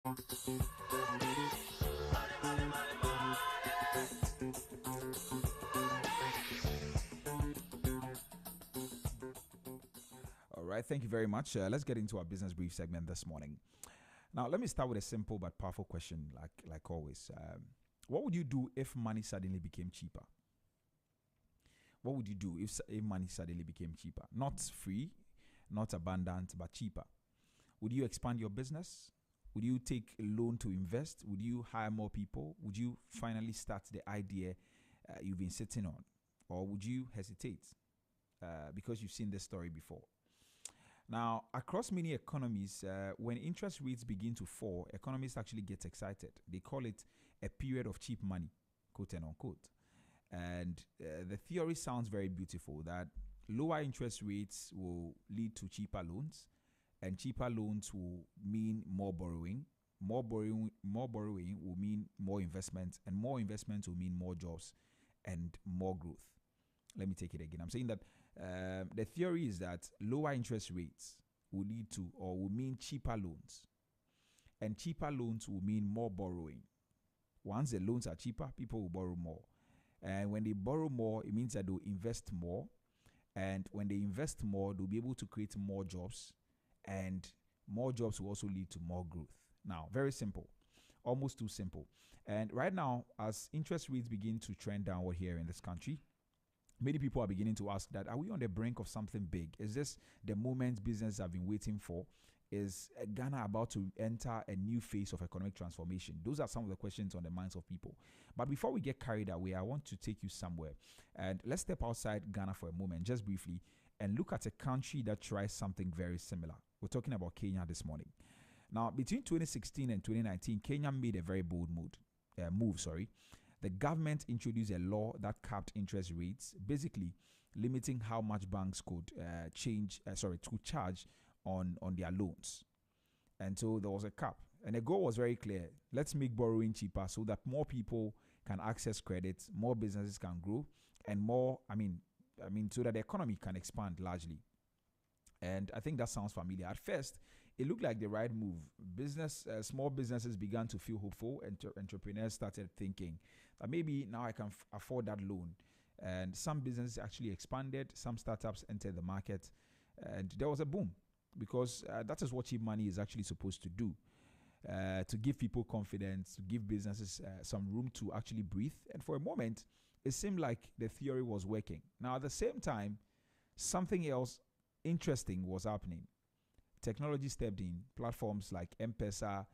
All right, thank you very much. Let's get into our business brief segment this morning. Now, let me start with a simple but powerful question, like always. What would you do if money suddenly became cheaper? What would you do if money suddenly became cheaper? Not free, not abundant, but cheaper. Would you expand your business? Would you take a loan to invest? Would you hire more people? Would you finally start the idea you've been sitting on? Or would you hesitate because you've seen this story before? Now, across many economies, when interest rates begin to fall, economists actually get excited. They call it a period of cheap money, quote and unquote. And the theory sounds very beautiful, that lower interest rates will lead to cheaper loans, and cheaper loans will mean more borrowing. More borrowing will mean more investment, and more investment will mean more jobs and more growth. Let me take it again. I'm saying that the theory is that lower interest rates will lead to, or will mean, cheaper loans, and cheaper loans will mean more borrowing. Once the loans are cheaper, people will borrow more. And when they borrow more, it means that they'll invest more. And when they invest more, they'll be able to create more jobs. And more jobs will also lead to more growth. Now, very simple. Almost too simple. And right now, as interest rates begin to trend downward here in this country, many people are beginning to ask that, are we on the brink of something big? Is this the moment businesses have been waiting for? Is Ghana about to enter a new phase of economic transformation? Those are some of the questions on the minds of people. But before we get carried away, I want to take you somewhere. And let's step outside Ghana for a moment, just briefly, and look at a country that tries something very similar. We're talking about Kenya this morning. Now, between 2016 and 2019, Kenya made a very bold move. The government introduced a law that capped interest rates, basically limiting how much banks could charge on their loans. And so there was a cap. And the goal was very clear. Let's make borrowing cheaper so that more people can access credit, more businesses can grow, and so that the economy can expand largely. And I think that sounds familiar. At first, it looked like the right move. Small businesses began to feel hopeful, and entrepreneurs started thinking that maybe now I can afford that loan. And some businesses actually expanded. Some startups entered the market, and there was a boom, because that is what cheap money is actually supposed to do, to give people confidence, to give businesses some room to actually breathe. And for a moment, it seemed like the theory was working. Now, at the same time, something else interesting was happening. Technology stepped in. Platforms like M-Pesa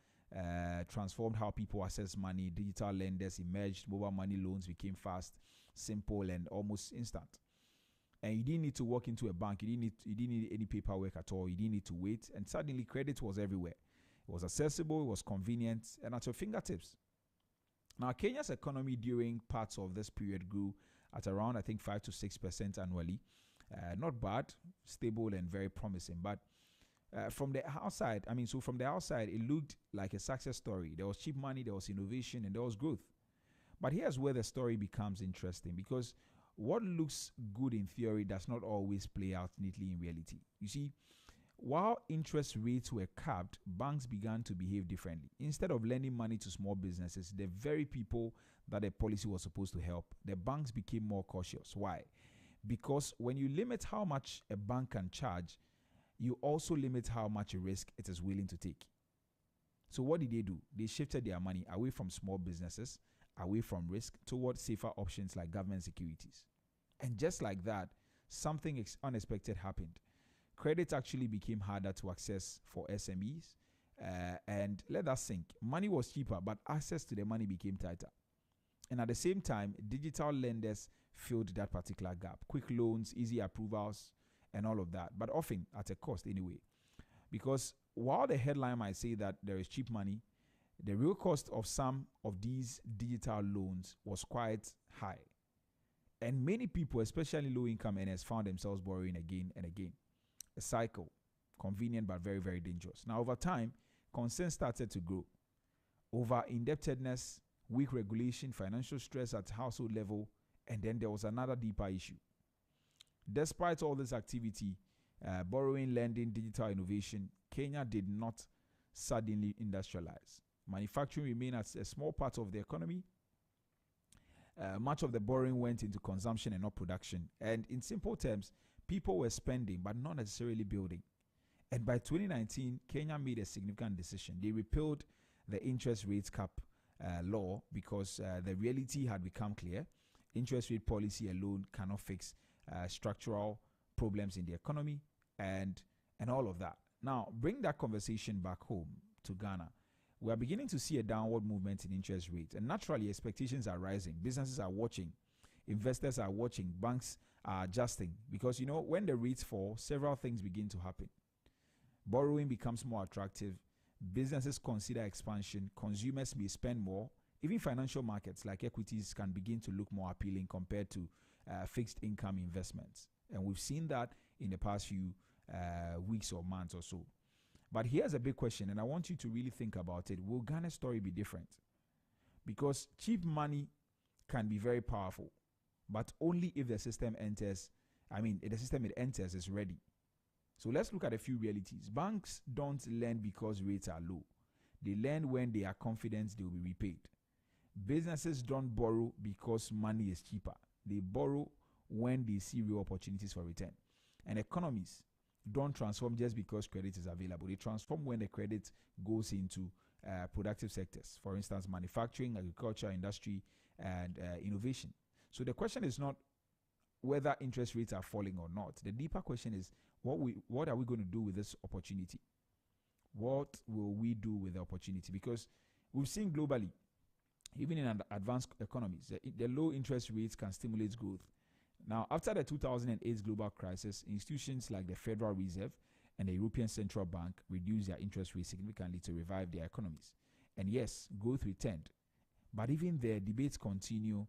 transformed how people access money. Digital lenders emerged. Mobile money loans became fast, simple, and almost instant. And you didn't need to walk into a bank. You didn't need any paperwork at all. You didn't need to wait. And suddenly, credit was everywhere. It was accessible. It was convenient, and at your fingertips. Now, Kenya's economy during parts of this period grew at around, I think, 5 to 6% annually. Not bad, stable, and very promising. But from the outside, it looked like a success story. There was cheap money, there was innovation, and there was growth. But here's where the story becomes interesting, because what looks good in theory does not always play out neatly in reality. You see, while interest rates were capped, banks began to behave differently. Instead of lending money to small businesses, the very people that the policy was supposed to help, the banks became more cautious. Why? Because when you limit how much a bank can charge, you also limit how much risk it is willing to take. So what did they do? They shifted their money away from small businesses, away from risk, towards safer options like government securities. And just like that, something unexpected happened. Credit actually became harder to access for SMEs. And let that sink. Money was cheaper, but access to the money became tighter. And at the same time, digital lenders filled that particular gap. Quick loans, easy approvals, and all of that. But often at a cost anyway. Because while the headline might say that there is cheap money, the real cost of some of these digital loans was quite high. And many people, especially low-income earners, found themselves borrowing again and again. A cycle, convenient but very, very dangerous. Now, over time, concerns started to grow. Over indebtedness, weak regulation, financial stress at household level, and then there was another deeper issue. Despite all this activity, borrowing, lending, digital innovation, Kenya did not suddenly industrialize. Manufacturing remained as a small part of the economy. Much of the borrowing went into consumption and not production. And in simple terms, people were spending but not necessarily building. And by 2019, Kenya made a significant decision. They repealed the interest rates cap law because the reality had become clear. Interest rate policy alone cannot fix structural problems in the economy and all of that. Now, bring that conversation back home to Ghana. We are beginning to see a downward movement in interest rates, and naturally expectations are rising. Businesses are watching, investors are watching, banks are adjusting, because when the rates fall, several things begin to happen. Borrowing becomes more attractive, businesses consider expansion, consumers may spend more, even financial markets like equities can begin to look more appealing compared to fixed income investments. And we've seen that in the past few weeks or months or so. But here's a big question, and I want you to really think about it. Will Ghana's story be different? Because cheap money can be very powerful, but only if the system enters, the system it enters is ready. So let's look at a few realities. Banks don't lend because rates are low. They lend when they are confident they will be repaid. Businesses don't borrow because money is cheaper. They borrow when they see real opportunities for return. And economies don't transform just because credit is available. They transform when the credit goes into productive sectors. For instance, manufacturing, agriculture, industry, and innovation. So the question is not whether interest rates are falling or not. The deeper question is, what are we going to do with this opportunity? What will we do with the opportunity? Because we've seen globally, even in advanced economies, the low interest rates can stimulate growth. Now, after the 2008 global crisis, institutions like the Federal Reserve and the European Central Bank reduced their interest rates significantly to revive their economies. And yes, growth returned. But even the debates continue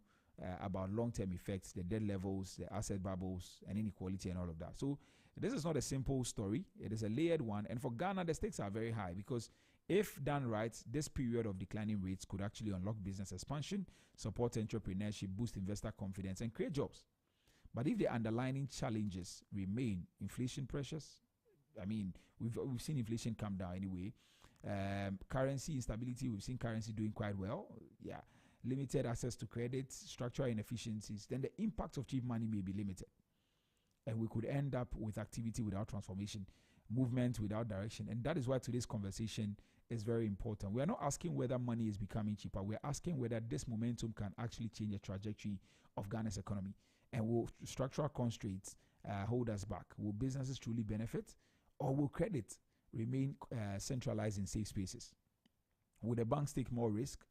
about long-term effects, the debt levels, the asset bubbles, and inequality and all of that. So this is not a simple story. It is a layered one. And for Ghana, the stakes are very high because if done right, this period of declining rates could actually unlock business expansion, support entrepreneurship, boost investor confidence, and create jobs. But if the underlying challenges remain, inflation pressures, we've seen inflation come down anyway. Currency instability, we've seen currency doing quite well. Yeah. Limited access to credit, structural inefficiencies, then the impact of cheap money may be limited. And we could end up with activity without transformation, movement without direction. And that is why today's conversation is very important. We are not asking whether money is becoming cheaper. We're asking whether this momentum can actually change the trajectory of Ghana's economy. And will structural constraints hold us back? Will businesses truly benefit? Or will credit remain centralized in safe spaces? Will the banks take more risk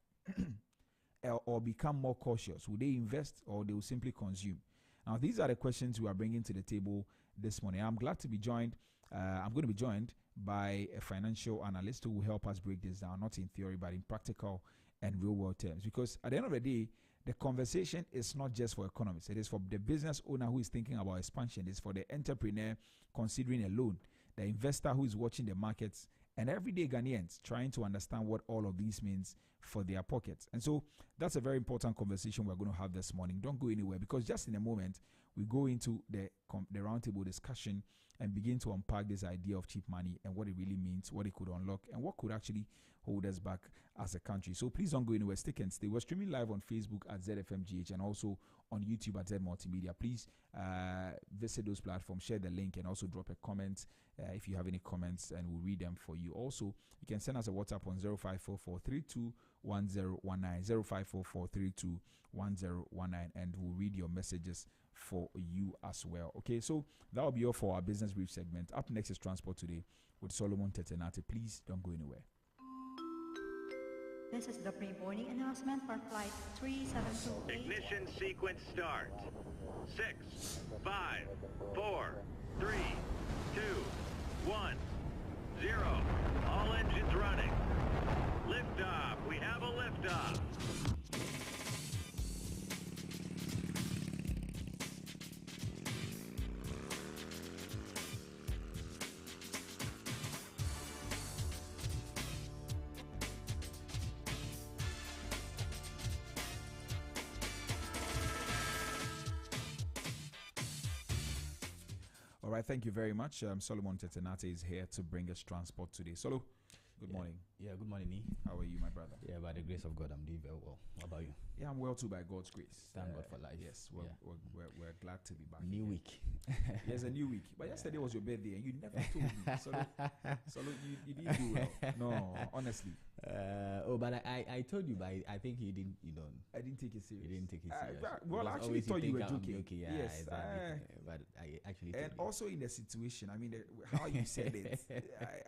or become more cautious? Will they invest or they will simply consume? Now, these are the questions we are bringing to the table this morning. I'm glad to be joined. I'm going to be joined by a financial analyst who will help us break this down, not in theory, but in practical and real-world terms. Because at the end of the day, the conversation is not just for economists. It is for the business owner who is thinking about expansion. It's for the entrepreneur considering a loan, the investor who is watching the markets, and everyday Ghanaians trying to understand what all of these means for their pockets. And so that's a very important conversation we're going to have this morning. Don't go anywhere, because just in a moment, we go into the roundtable discussion and begin to unpack this idea of cheap money and what it really means, what it could unlock, and what could actually hold us back as a country. So please don't go anywhere. Stick and stay. We're streaming live on Facebook at ZFMGH and also on YouTube at Z Multimedia. Please visit those platforms, share the link, and also drop a comment if you have any comments, and we'll read them for you. Also, you can send us a WhatsApp on 0544321019, 0544321019, and we'll read your messages for you as well. Okay, so that will be all for our business brief segment. Up next is Transport Today with Solomon Tetenate. Please don't go anywhere. This is the pre-boarding announcement for flight 3728. Ignition sequence start. 6, 5, 4, 3, 2, 1, 0. All engines running. Liftoff. We have a liftoff. All right, thank you very much. Solomon Tetenate is here to bring us Transport Today. Solo, good morning. How are you, my brother? Yeah, by the grace of God, I'm doing very well. How about you? Yeah, I'm well too by God's grace. Thank God for life. Yes, Yeah. we're glad to be back. New again. week. Yes, a new week. But yesterday was your birthday and you never told me. So look, you didn't do well. No, honestly. But I told you, but I think you didn't. You don't. I didn't take it serious. You didn't take it serious. Well, I Because actually always thought you were think I'm joking. joking. Yeah, Yes, exactly. But I actually. and told you. also in the situation, I mean, how you said it,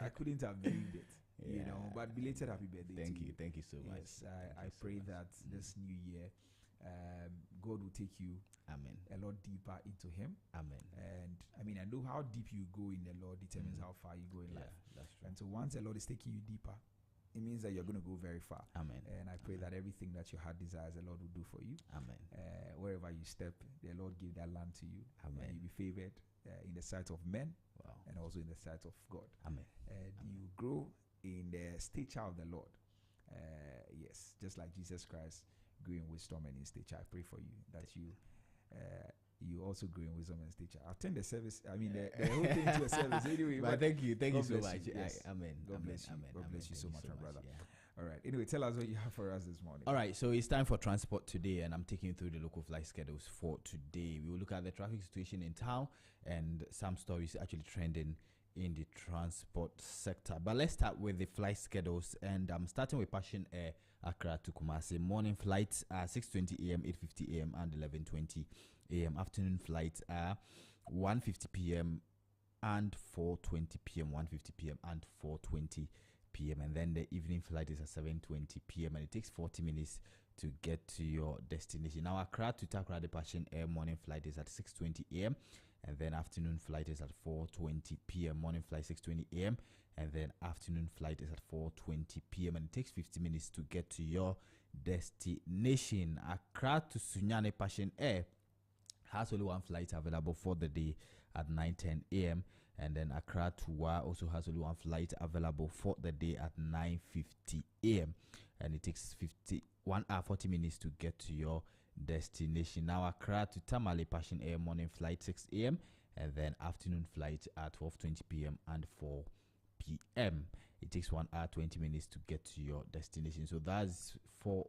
I couldn't have believed it. You know, Yeah. but belated happy birthday. Thank you so much. Yes, Thank I you so pray much. that this new year, God will take you Amen. a lot deeper into Him. Amen. And I mean, I know how deep you go in the Lord determines how far you go in Yeah, life. that's true. And so once the Lord is taking you deeper, it means that you're going to go very far. Amen. And I pray that everything that your heart desires, the Lord will do for you. Amen. Wherever you step, the Lord give that land to you. Amen. And you'll be favored in the sight of men Wow. and also in the sight of God. Amen. And you grow in the stature of the Lord. Yes, just like Jesus Christ grew in wisdom and in stature. I pray for you that you also grow in wisdom and stature. I'll turn the service, the whole thing to a service anyway. But thank you God so bless much. you. Yes. Amen. God Amen. bless you. Amen. God Amen. bless you so Thank much, my brother. Yeah. All right. Anyway, tell us what you have for us this morning. All right, so it's time for transport today, and I'm taking you through the local flight schedules for today. We will look at the traffic situation in town and some stories actually trending in the transport sector. But let's start with the flight schedules, and I'm starting with Passion Air Accra to Kumasi. Morning flights are 6:20 a.m., 8:50 a.m., and 11:20 a.m. Afternoon flights are 1:50 p.m. and 4:20 p.m., 1:50 p.m. and 4:20 p.m. And then the evening flight is at 7:20 p.m. and it takes 40 minutes to get to your destination. Now, Accra to Takoradi, the Passion Air morning flight is at 6:20 a.m. and then afternoon flight is at 4:20 p.m. Morning flight 6:20 a.m. and then afternoon flight is at 4:20 p.m. and it takes 50 minutes to get to your destination. Accra to Sunyani Passion Air has only one flight available for the day at 9:10 a.m. and then Accra to Wa also has only one flight available for the day at 9:50 a.m. and it takes 1 hour 40 minutes to get to your destination. Now, Accra to Tamale Passion Air morning flight 6 a.m. and then afternoon flight at 12:20 p.m. and 4 p.m. It takes 1 hour 20 minutes to get to your destination. So that's for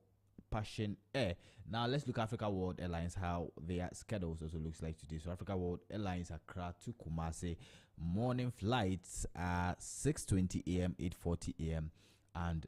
Passion Air. Now let's look at Africa World Airlines, how their schedules also looks like today. So Africa World Airlines Accra to Kumasi morning flights are 6:20 a.m., 8:40 a.m. and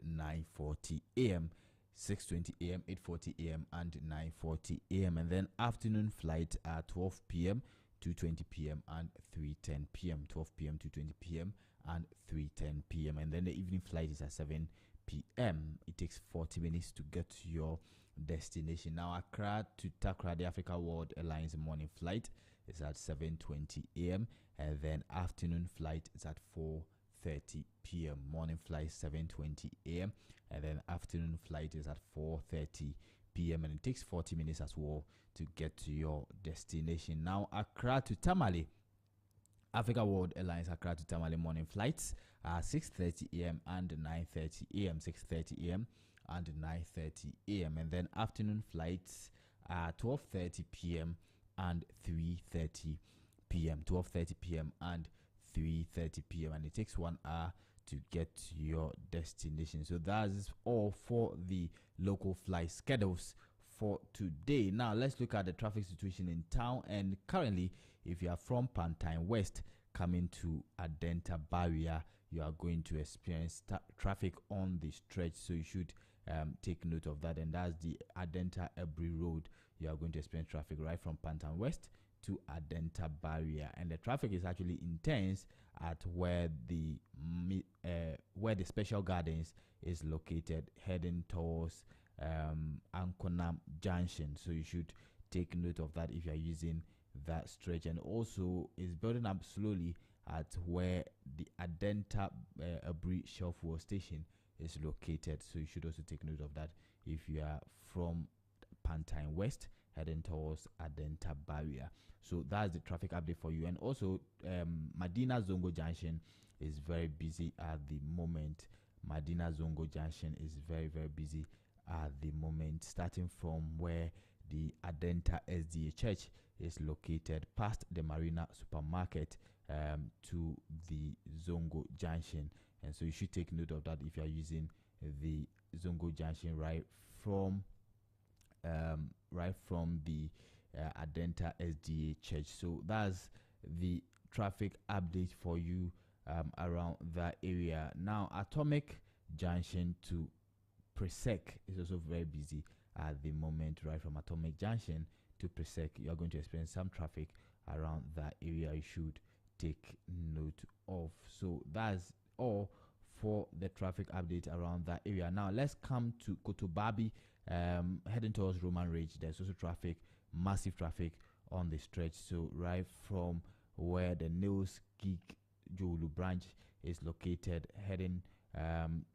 9:40 a.m. 6:20 a.m., 8:40 a.m. and 9:40 a.m. and then afternoon flight are 12 p.m., 2:20 p.m. and 3:10 p.m. 12 p.m., 2:20 p.m. and 3:10 p.m. and then the evening flight is at 7 p.m. It takes 40 minutes to get to your destination. Now, Accra to Takoradi, the Africa World Airlines morning flight is at 7:20 a.m. and then afternoon flight is at 4:30 p.m. Morning flight 7:20 a.m. and then afternoon flight is at 4:30 p.m. and it takes 40 minutes as well to get to your destination. Now, Accra to Tamale, Africa World Airlines Accra to Tamale morning flights are 6:30 a.m. and 9:30 a.m. 6:30 a.m. and 9:30 a.m. and then afternoon flights are 12:30 p.m. and 3:30 p.m. 12:30 p.m. and 3:30 p.m. and it takes 1 hour to get to your destination. So that's all for the local flight schedules for today. Now let's look at the traffic situation in town. And currently, if you are from Pantine West coming to Adenta Barrier, you are going to experience traffic on the stretch, so you should take note of that. And that's the Adenta Ebri Road. You are going to experience traffic right from Pantine West to Adenta Barrier, and the traffic is actually intense at where the Special Gardens is located, heading towards Ankonam Junction. So you should take note of that if you are using that stretch. And also is building up slowly at where the Adenta Abri Shell Fuel Station is located. So you should also take note of that if you are from Pantine West heading towards Adenta Barrier. So that's the traffic update for you. And also Madina Zongo Junction is very busy at the moment. Madina Zongo Junction is very, very busy at the moment, starting from where the Adenta SDA Church is located, past the Marina Supermarket to the Zongo Junction. And so you should take note of that if you are using the Zongo Junction, right from the Adenta SDA Church. So that's the traffic update for you around that area. Now, Atomic Junction to Presec is also very busy at the moment. Right from Atomic Junction to Presec, you are going to experience some traffic around that area. You should take note of. So that's all for the traffic update around that area. Now let's come to Kotobabi, heading towards Roman Ridge. There's also traffic, massive traffic on the stretch. So right from where the Nils Geek Jolu branch is located, heading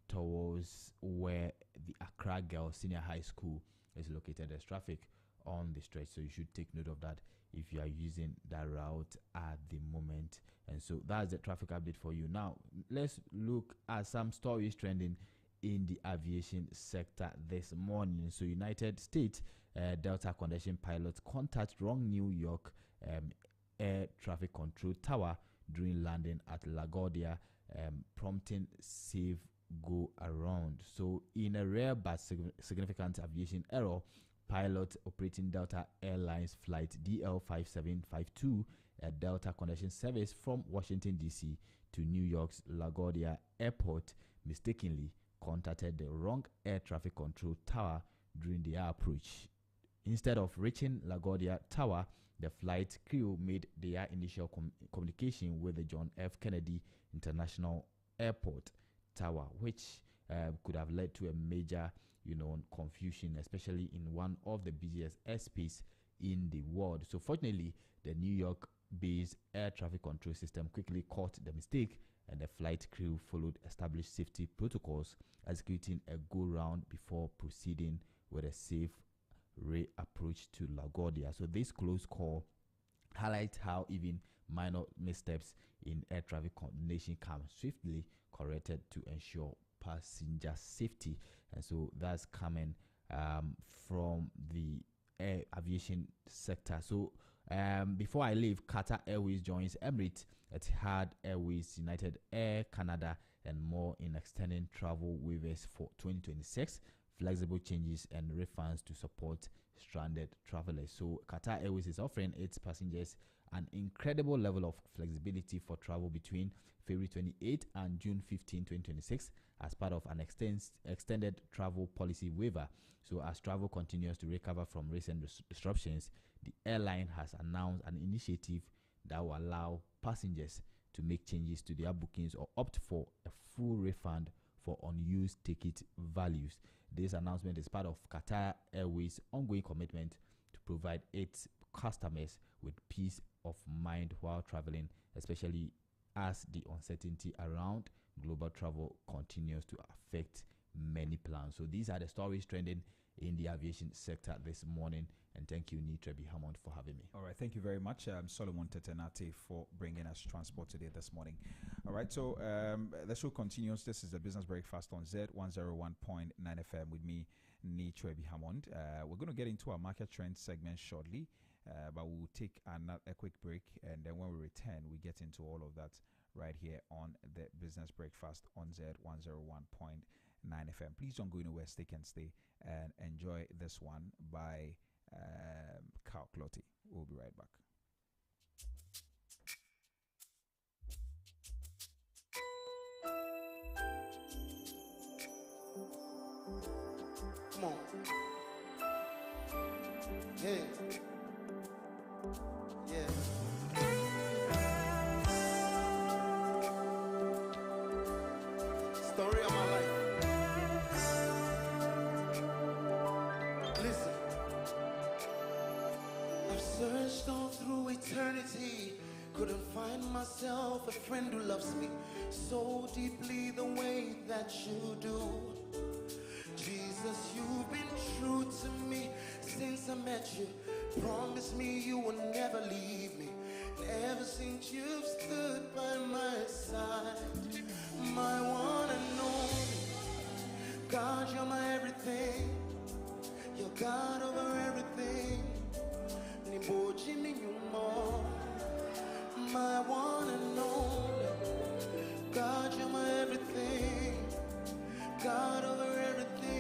towards where the Accra Girls Senior High School is located, there's traffic on the stretch. So you should take note of that if you are using that route at the moment. And so that's the traffic update for you. Now let's look at some stories trending in the aviation sector this morning. So United States Delta congestion pilots contact wrong New York air traffic control tower during landing at LaGuardia, prompting safe go around. So in a rare but significant aviation error, pilot operating Delta Airlines flight DL5752, a Delta connection service from Washington D.C. to New York's LaGuardia Airport, mistakenly contacted the wrong air traffic control tower during the approach. Instead of reaching LaGuardia Tower, the flight crew made their initial communication with the John F. Kennedy International Airport Tower, which could have led to a major confusion, especially in one of the busiest airspace in the world. So fortunately, the New York-based air traffic control system quickly caught the mistake, and the flight crew followed established safety protocols, executing a go-round before proceeding with a safe approach to LaGuardia. So this close call highlights how even minor missteps in air traffic coordination can swiftly corrected to ensure passenger safety. And so that's coming from the air aviation sector. So before I leave, Qatar Airways joins Emirates, Etihad Airways, United Air Canada, and more in extending travel waivers for 2026, flexible changes and refunds to support stranded travelers. So Qatar Airways is offering its passengers an incredible level of flexibility for travel between February 28 and June 15, 2026 as part of an extended travel policy waiver. So as travel continues to recover from recent disruptions, the airline has announced an initiative that will allow passengers to make changes to their bookings or opt for a full refund for unused ticket values. This announcement is part of Qatar Airways' ongoing commitment to provide its customers with peace of mind while traveling, especially as the uncertainty around global travel continues to affect many plans. So these are the stories trending in the aviation sector this morning. And thank you, Nitrebi Hammond, for having me. All right, thank you very much, Solomon Tetenate, for bringing us transport today this morning. All right, so the show continues. This is the Business Breakfast on Zed 101.9 FM with me, Nitrebi Hammond. We're going to get into our market trend segment shortly, but we'll take a quick break, and then when we return, we get into all of that right here on the Business Breakfast on Zed 101.9 FM. Please don't go anywhere. Stay and enjoy this one by Carl Clotty. We'll be right back. Come on. Yeah. Yeah. Story of my life. Listen. I've searched all through eternity, couldn't find myself a friend who loves me so deeply the way that you do. Jesus, you've been true to me since I met you. Promise me you will never leave me. Ever since you've stood by my side, my one and only God, you're my everything. You're God over everything. My one and only God, you're my everything. God over everything.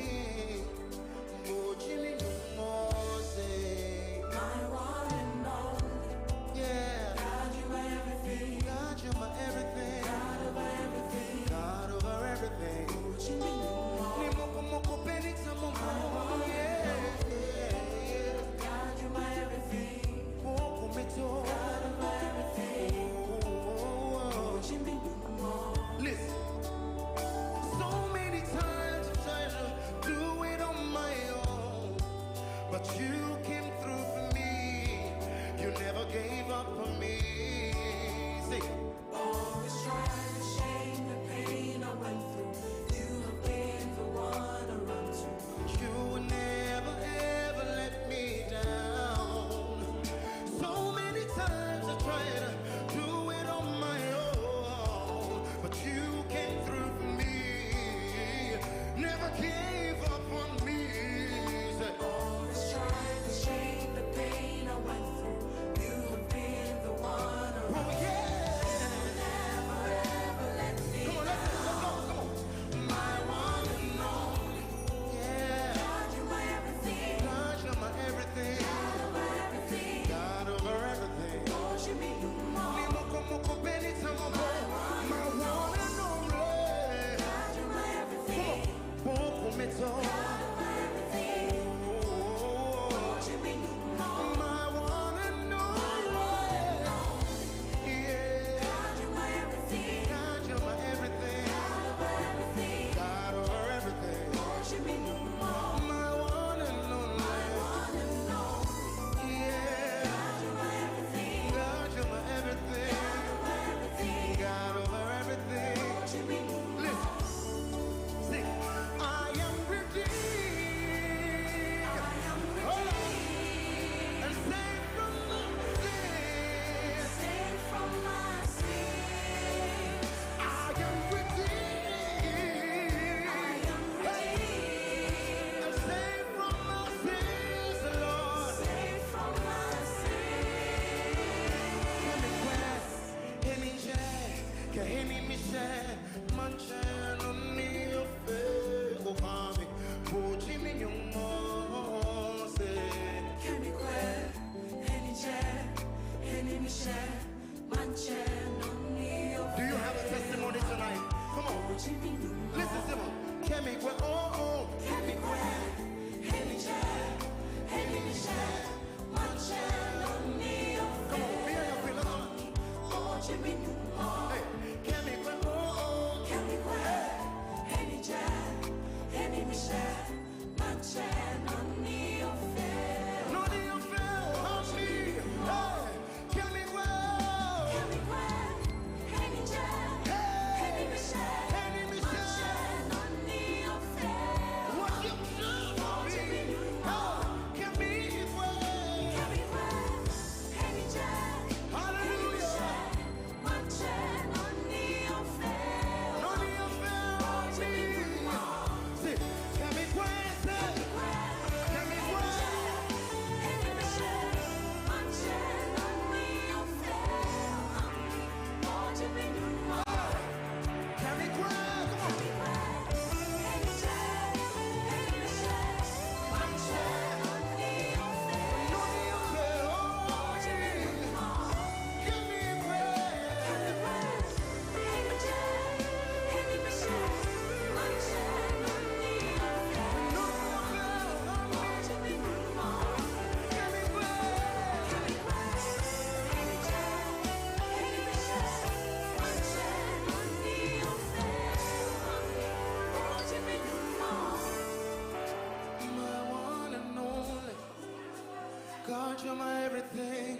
you're my everything.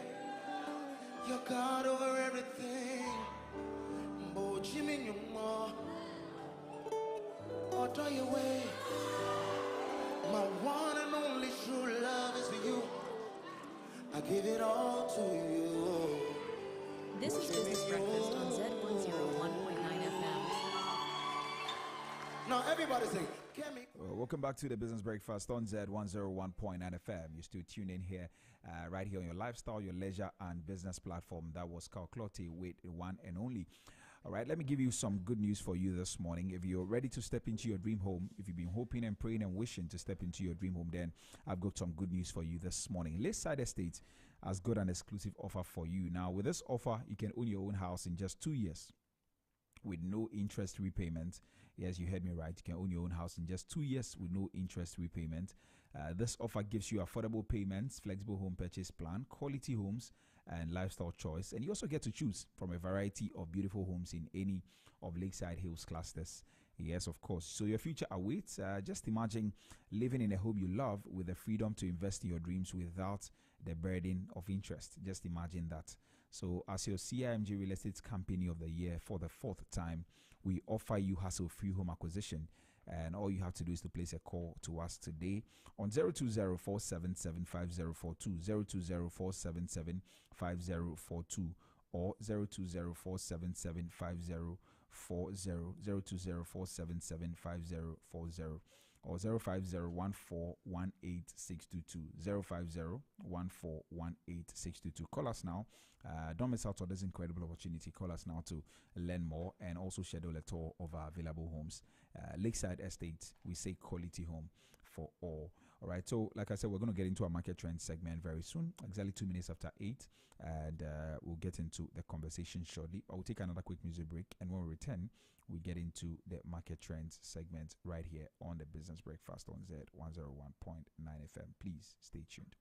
You're God over everything. Bo Jimmy Nyuma. Order your way. My one and only true love is for you. I give it all to you. This is Business Breakfast on Zed 101.9 FM. Now everybody sing. Get me. Welcome back to the Business Breakfast on Zed 101.9 FM. You're still tuned in here, right here on your lifestyle, your leisure, and business platform. That was Calclote with one and only. All right, let me give you some good news for you this morning. If you're ready to step into your dream home, if you've been hoping and praying and wishing to step into your dream home, then I've got some good news for you this morning. Lakeside Estate has got an exclusive offer for you. Now, with this offer, you can own your own house in just 2 years with no interest repayment. Yes, you heard me right. You can own your own house in just 2 years with no interest repayment. This offer gives you affordable payments, flexible home purchase plan, quality homes, and lifestyle choice. And you also get to choose from a variety of beautiful homes in any of Lakeside Hills clusters. Yes, of course. So your future awaits. Just imagine living in a home you love with the freedom to invest in your dreams without the burden of interest. Just imagine that. So as your CIMG Real Estate Company of the Year for the 4th time, we offer you hassle-free home acquisition. And all you have to do is to place a call to us today on 020-477-5042, 020-477-5042, or 020-477-5040, 020-477-5040, or 050-1418-622, 050-1418-622. Call us now. Don't miss out on this incredible opportunity. Call us now to learn more and also schedule a tour of our available homes. Lakeside Estate, we say quality home for all. All right, so like I said, we're going to get into our market trend segment very soon, exactly 2 minutes after 8, and we'll get into the conversation shortly. I'll take another quick music break, and when we return, we get into the market trends segment right here on the Business Breakfast on Zed 101.9 FM. Please stay tuned.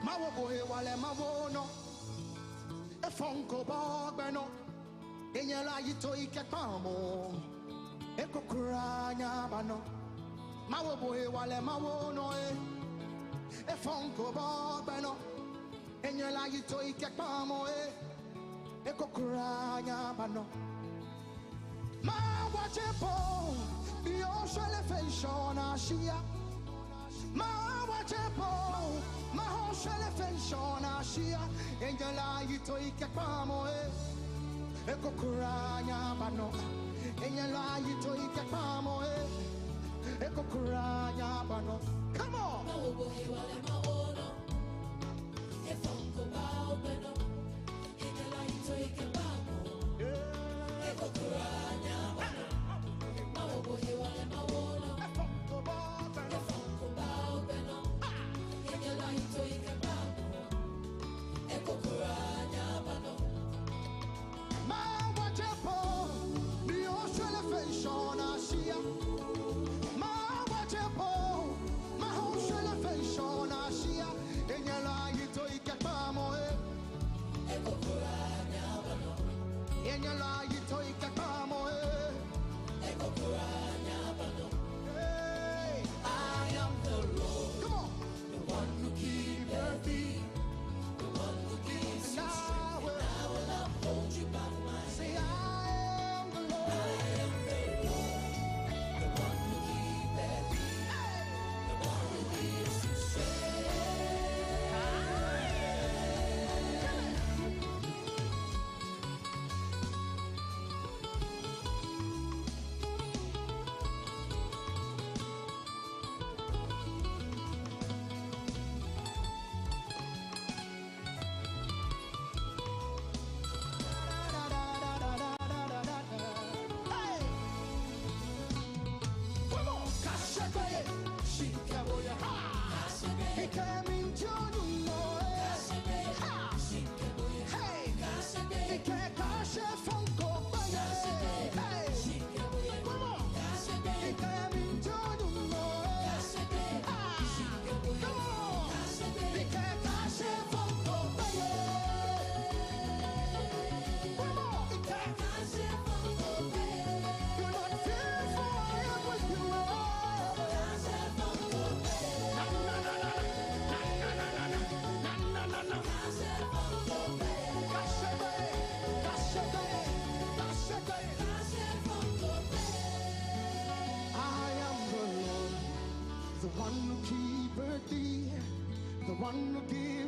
Mawo boy wale mawo no e fonko bogbeno enyela yito ike pamo e kokuranya bano mawo boy wale mawo no e fonko bogbeno enyela yito ike pamo e kokuranya bano mawo chepo bio shele feshona shia mawo chepo maho shele feshona shia enyela yito ike pamo e kokuranya bano enyela yito ike pamo e kokuranya bano. Come on.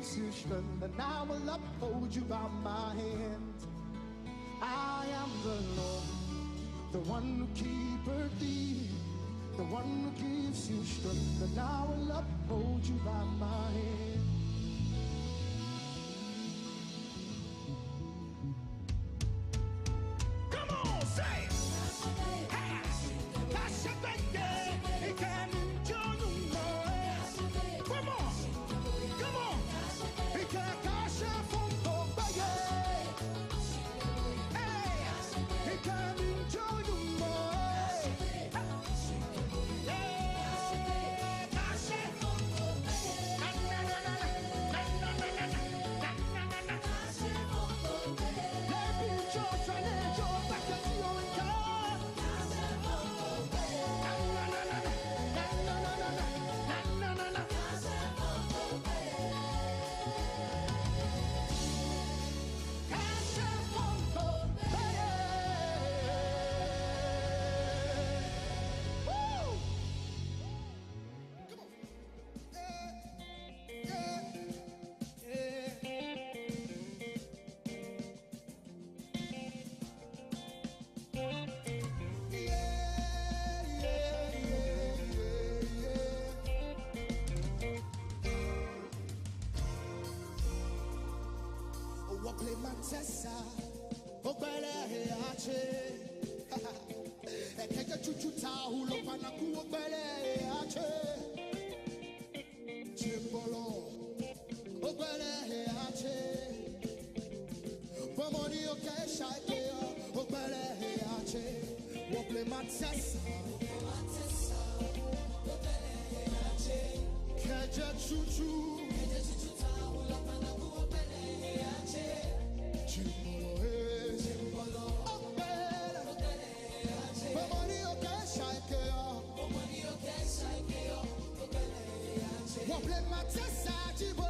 gives you strength, and I will uphold you by my hand. I am the Lord, the one who keepeth thee, the one who gives you strength, and I will uphold you by my hand. Come on, say it. Hey, that's your birthday. It can enjoy you more. Come on, come on. It can cash out from the bay. Hey, it can enjoy you more. Yeah, cash out from the bay. Na na na na na na na na na na na. Cash out from the bay. Let me just and enjoy back at your car. Cash out from the bay. Na na na na na na na na na na na. Cash out from the bay. Cash out from the bay. Woo! Come on. What play my tessa? Oh, bele ache. Ekeke chuchuta hulo panaku oh, bele ache. Chimbolo. Oh, bele ache. Pomoni oke shake oh, bele ache. What play my tessa? Keje chuchu. Chimbolo, Pomoni oke shake what play my tessa, chibo.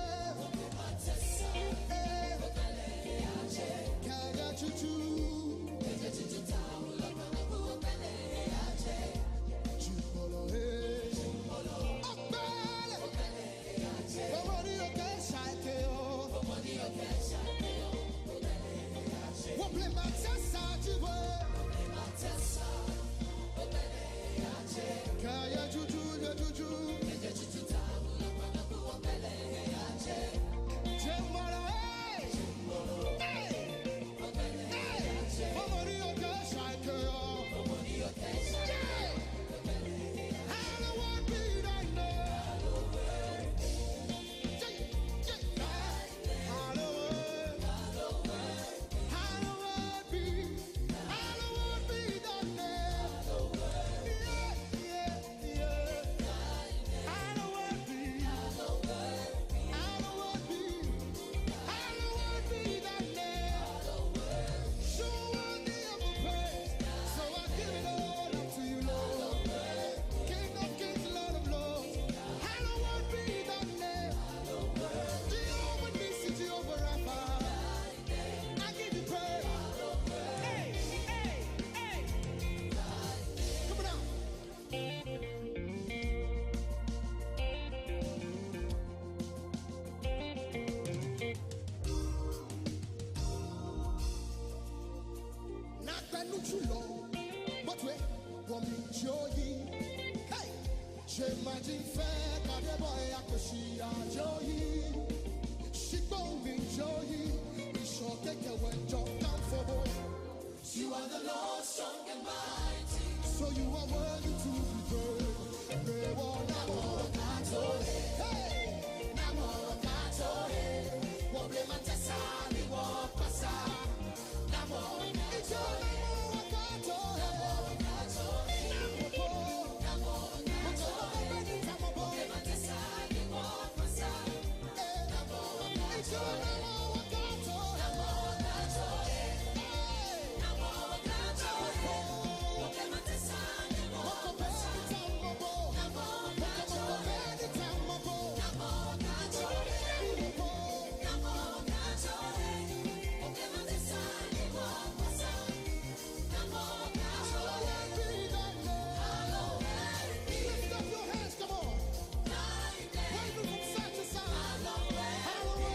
Kaga chuchu. Chimbolo, Okbele. Pomoni oke shake what play my tessa, chibo. Kaya chuchu, chuchu. Chimbolo, hey. Hey. Hey. Pomoni oke shake yeah. Hallowed be thy name. Yeah, yeah. Hallowed. Hallowed be thy name. Yeah, yeah, yeah. Hallowed be thy name. So worthy of a praise. So I give it all up to you, Lord. King of kings, Lord of lords. Hallowed be thy name. Jehovah Nissi, Jehovah Rapha. I give you praise. Hey, hey, hey. Come on now. Not that no true law, but we want me joy. Hey, j'imagine faire quand des boys à que she a joy. She gon' me joy. We sure take a when John come for boy. You are the Lord strong and mighty, so you are worthy to be praised. Hey, what play my tessa, me walk passa. It's your Lift up your hands, come on. Wave it from side to side. Hallowed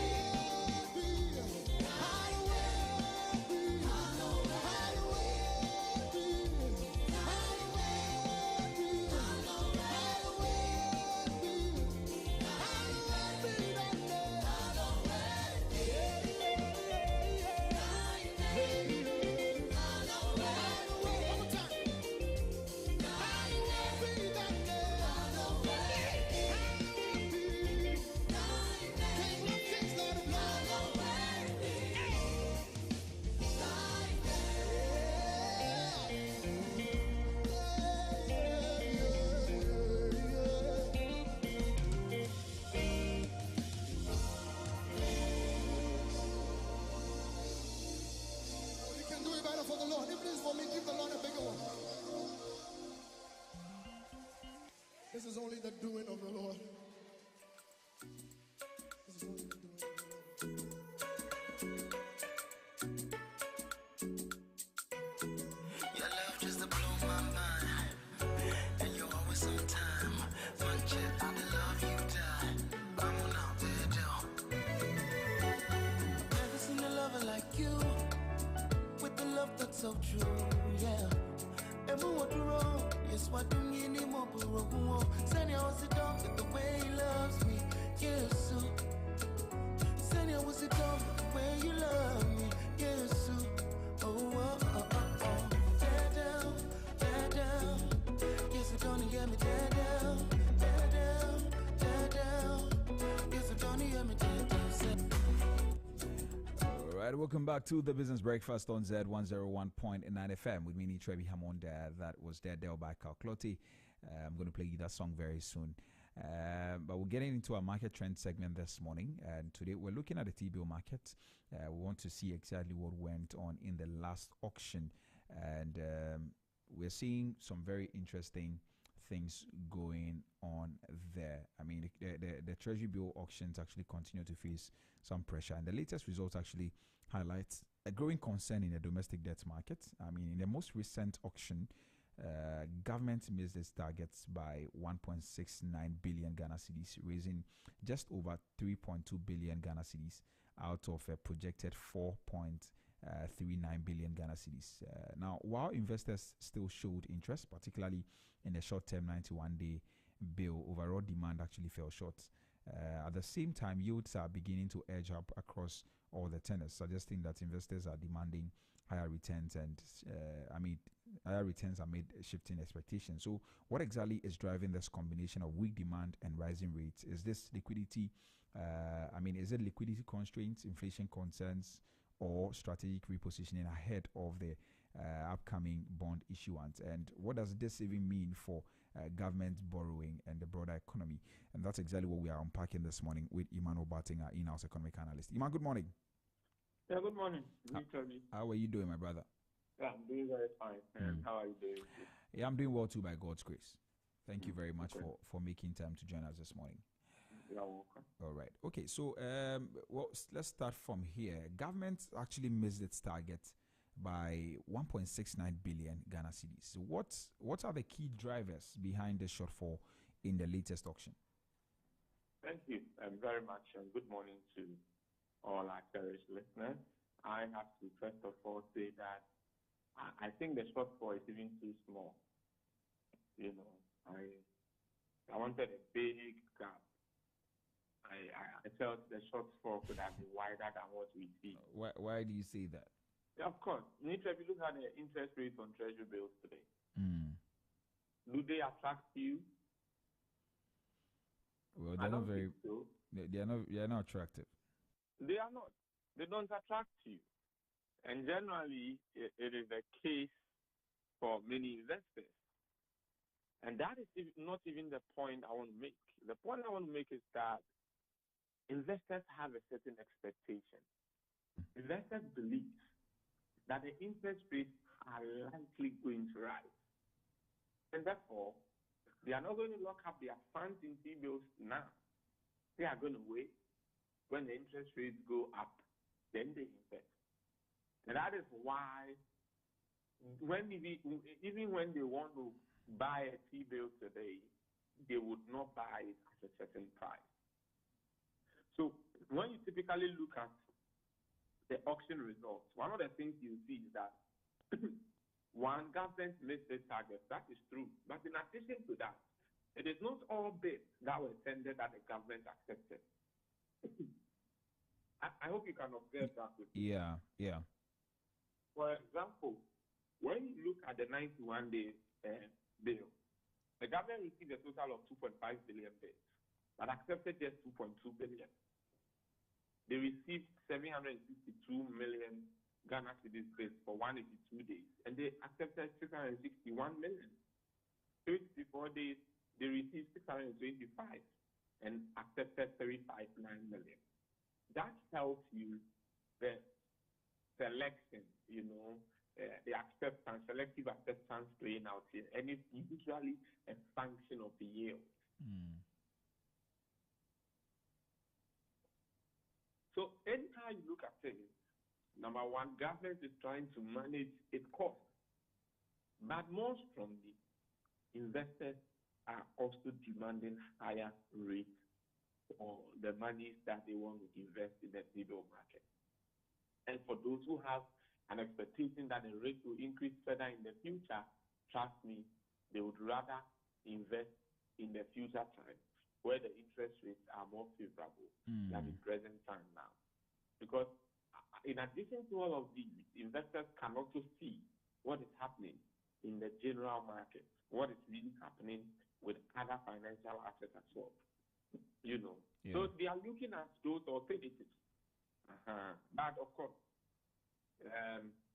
so true, yeah. And what wrong? Yes, what do you need more? Send your sit down with the way he loves me, yes, so. Send your sit down with the way you love me, yes, so. Oh, oh, oh, oh, oh. Tear down, tear down. Yes, you don't hear me, tear down, tear down, tear down. Yes, you don't hear me, tear down. All right, welcome back to the Business Breakfast on Zed 101.9 FM with me, Trevi Hammond. That was Dale by Calclotti. I'm going to play you that song very soon. But we're getting into our market trend segment this morning. And today we're looking at the T-bill market. We want to see exactly what went on in the last auction. And we're seeing some very interesting things going on there. I mean, the Treasury bill auctions actually continue to face some pressure. And the latest results actually highlights a growing concern in the domestic debt market. I mean, in the most recent auction, government missed its targets by 1.69 billion Ghana cedis, raising just over 3.2 billion Ghana cedis out of a projected 4.39 billion Ghana cedis. Now, while investors still showed interest, particularly in the short-term 91-day bill, overall demand actually fell short. At the same time, yields are beginning to edge up across all the tenors, suggesting that investors are demanding higher returns, and higher returns amid shifting expectations. So, what exactly is driving this combination of weak demand and rising rates? Is this liquidity? Is it liquidity constraints, inflation concerns, or strategic repositioning ahead of the upcoming bond issuance? And what does this even mean for government borrowing and the broader economy? And that's exactly what we are unpacking this morning with Emmanuel Batting, our in-house economic analyst. Iman, good morning. Yeah, good morning. How are you doing, my brother? Yeah, I'm doing very fine. And how are you doing? Yeah, I'm doing well too, by God's grace. Thank you very much for making time to join us this morning. You're welcome. All right. Okay, so let's start from here. Government actually missed its target by 1.69 billion Ghana cedis. So what are the key drivers behind the shortfall in the latest auction? Thank you very much, and good morning to all our cherished listeners. I have to first of all say that I think the shortfall is even too small. You know, I wanted a big gap. I felt the shortfall could have been wider than what we see. Why do you say that? Yeah, of course. You need to look at the interest rates on treasury bills today. Do they attract you? Well, they're not very. So. They are not attractive. They are not. They don't attract you. And generally, it is the case for many investors. And that is not even the point I want to make. The point I want to make is that investors have a certain expectation. Investors believe that the interest rates are likely going to rise. And therefore, they are not going to lock up their funds in T-bills now. They are going to wait. When the interest rates go up, then they invest. And that is why even when they want to buy a T-bill today, they would not buy it at a certain price. So when you typically look at the auction results, one of the things you see is that one, government missed its target. That is true. But in addition to that, it is not all bids that were tendered that the government accepted. I hope you can observe that with me. Yeah. For example, when you look at the 91-day bill, the government received a total of 2.5 billion bids, but accepted just 2.2 billion. They received 762 million Ghana cedis bids for 182 days, and they accepted 661 million. 54 days, they received 625 and accepted 359 million. That tells you the selection, the acceptance, selective acceptance playing out here. And it's usually a function of the yield. So anytime you look at things, number one, government is trying to manage its costs. But more strongly, investors are also demanding higher rates for the monies that they want to invest in the T-bill market. And for those who have an expectation that the rate will increase further in the future, trust me, they would rather invest in the future time where the interest rates are more favorable than in present time now. Because in addition to all of these, investors can also see what is happening in the general market, what is really happening with other financial assets as well. You know, so they are looking at those alternatives. But of course,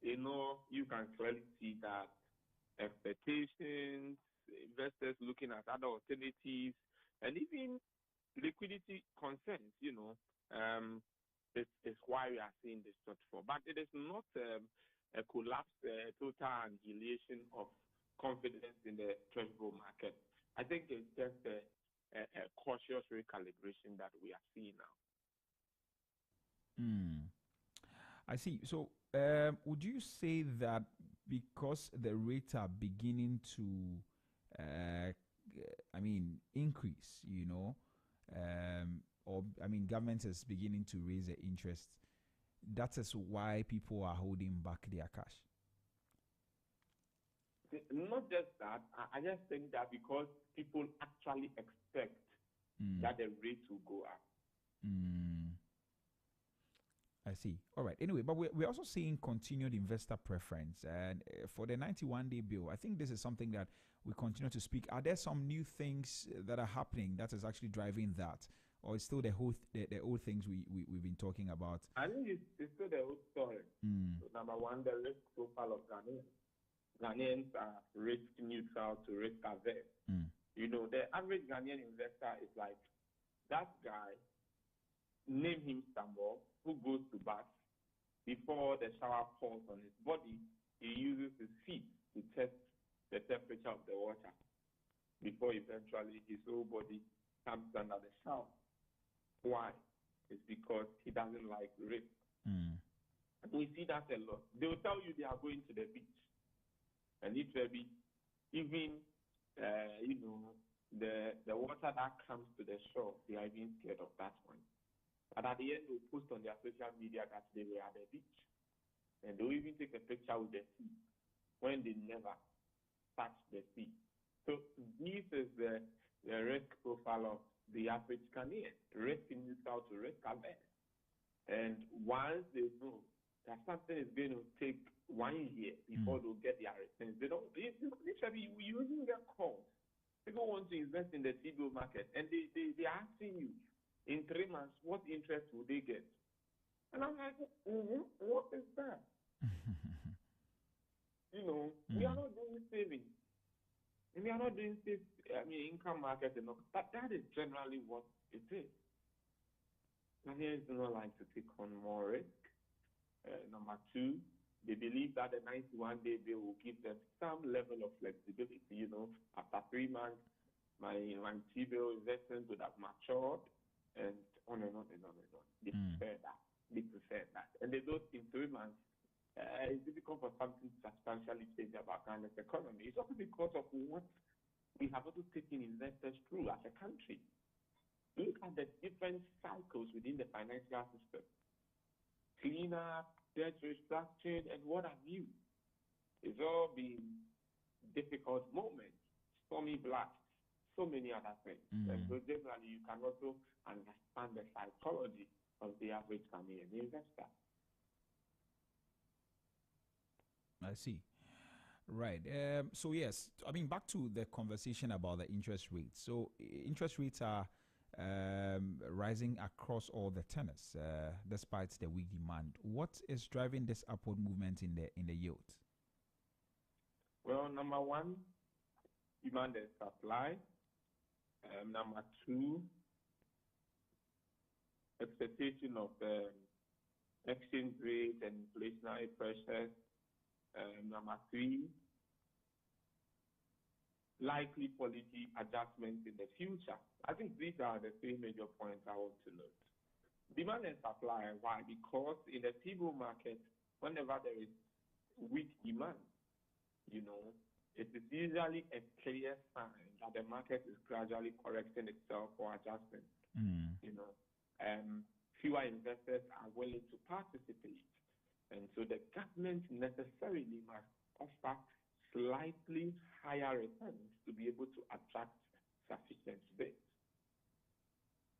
you know, you can clearly see that expectations, investors looking at other alternatives, and even liquidity concerns, you know, is why we are seeing this shortfall. But it is not a collapse, total annihilation of confidence in the treasury market. I think it's just a cautious recalibration that we are seeing now. I see. So, would you say that because the rates are beginning to, increase, you know, government is beginning to raise the interest, that is why people are holding back their cash? Not just that. I just think that because people actually expect that the rates will go up. I see. All right. Anyway, but we're also seeing continued investor preference. And for the 91-day bill, I think this is something that we continue to speak. Are there some new things that are happening that is actually driving that? Or it's still the old things we've been talking about? I think it's still the old story. So number one, the risk profile of Ghanaians. Ghanaians are risk neutral to risk averse. You know, the average Ghanaian investor is like that guy, name him Samuel, who goes to bath. Before the shower falls on his body, he uses his feet to test the temperature of the water before eventually his whole body comes under the shower. Why? It's because he doesn't like risk. And we see that a lot. They will tell you they are going to the beach. And it will be even, the water that comes to the shore, they are even scared of that one. But at the end, they'll post on their social media that they were at the beach. And they'll even take a picture with the sea when they never touch the sea. So this is the risk profile of the average Ghanaian, risk neutral to risk averse. And once they know that something is going to take 1 year before they'll get their returns, they literally, you even get calls. People want to invest in the T-bill market, and they are asking you, in 3 months, what interest will they get? And I'm like, what is that? You know, we are not doing savings. And we are not doing income market enough. But that is generally what it is. Ghanaians do not like to take on more risk. Number two, they believe that the 91-day bill will give them some level of flexibility. You know, after 3 months, my T-bill investment would have matured, and on and on and on and on. They prefer that. And they don't in 3 months. It's difficult for something to substantially change about Ghana's economy. It's also because of what we have also taken investors through as a country. Look at the different cycles within the financial system. Cleanup, debt restructuring, and what have you. It's all been difficult moments, stormy blasts, so many other things. And so generally, you can also understand the psychology of the average Ghanaian investor. I see. Right. So yes, back to the conversation about the interest rates. So interest rates are rising across all the tenors, despite the weak demand. What is driving this upward movement in the yield? Well, number one, demand and supply. Number two, expectation of exchange rate and inflationary pressures. Number three, likely policy adjustments in the future. I think these are the three major points I want to note. Demand and supply. Why? Because in the T-bill market, whenever there is weak demand, you know, it is usually a clear sign that the market is gradually correcting itself for adjustment. You know, fewer investors are willing to participate. And so the government necessarily must offer slightly higher returns to be able to attract sufficient bids.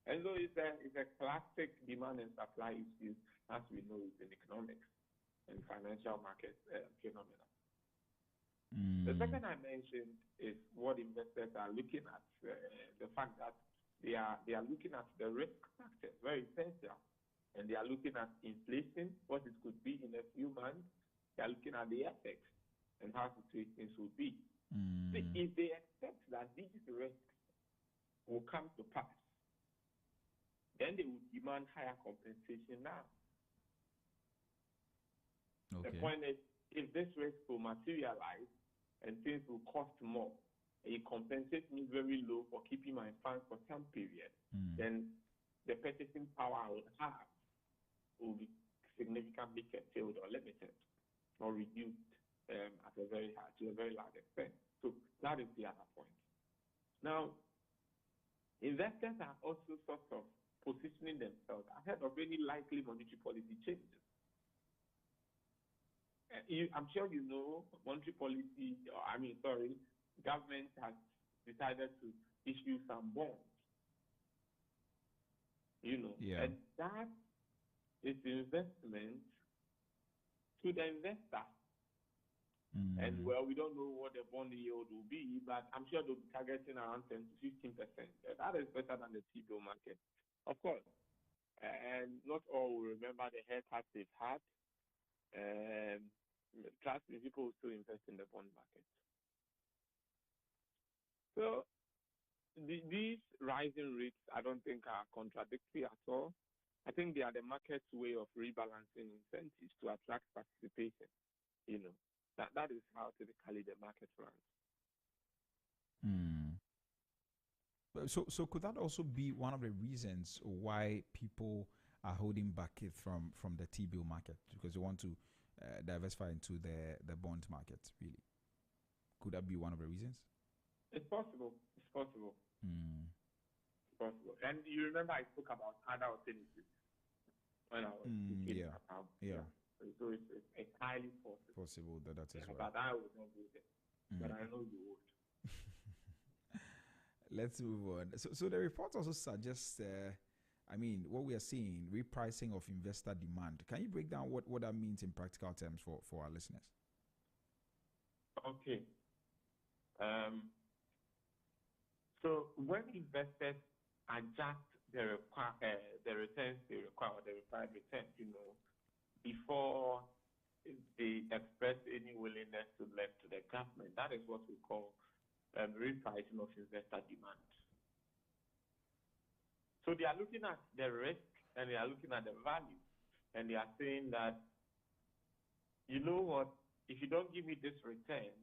And so it's a classic demand and supply issue, as we know, in economics and financial market phenomena. The second I mentioned is what investors are looking at, the fact that they are looking at the risk factors, very essential. And they are looking at inflation, what it could be in a few months. They are looking at the effects and how situations will be. So if they accept that these risks will come to pass, then they will demand higher compensation now. Okay. The point is, if this risk will materialize and things will cost more, and you compensate me very low for keeping my funds for some period, then the purchasing power I would have will be significantly curtailed or limited or reduced to a very large extent. So that is the other point. Now, investors are also sort of positioning themselves ahead of any likely monetary policy changes. I'm sure you know monetary policy, government has decided to issue some bonds. Yeah. And that is investment to the investor. And well, we don't know what the bond yield will be, but I'm sure they'll be targeting around 10 to 15%. That is better than the T-bill market, of course. And not all will remember the haircuts they've had. Trust me, people will still invest in the bond market. So these rising rates, I don't think are contradictory at all. I think they are the market's way of rebalancing incentives to attract participation. That is how typically the market runs. So could that also be one of the reasons why people are holding back it from the T-bill market, because they want to diversify into the bond market? Really, could that be one of the reasons? It's possible. It's possible. It's possible. And you remember I spoke about other alternatives when I was speaking about. Yeah. So it's highly possible. That is right. But I would not go there. But I know you would. Let's move on. So the report also suggests, what we are seeing, repricing of investor demand. Can you break down what that means in practical terms for our listeners? Okay. So when investors adjust the returns they require, or the required returns, before they express any willingness to lend to the government, that is what we call repricing of investor demand. So they are looking at the risk and they are looking at the value, and they are saying that, you know what, if you don't give me this return,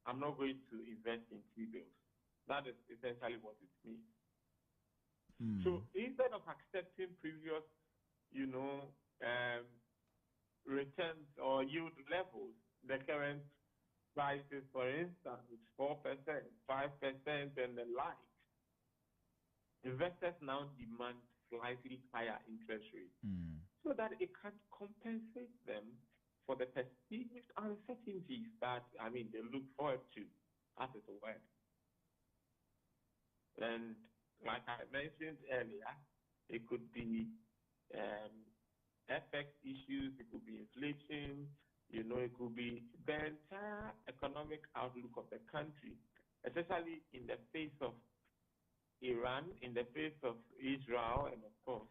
I'm not going to invest in T-bills. That is essentially what it means. So instead of accepting previous, returns or yield levels, the current prices, for instance, 4%, 5%, and the like, investors now demand slightly higher interest rates so that it can compensate them for the perceived uncertainties that, they look forward to, as is a word. And like I mentioned earlier, it could be FX issues, it could be inflation, it could be the entire economic outlook of the country, especially in the face of Iran, in the face of Israel, and of course,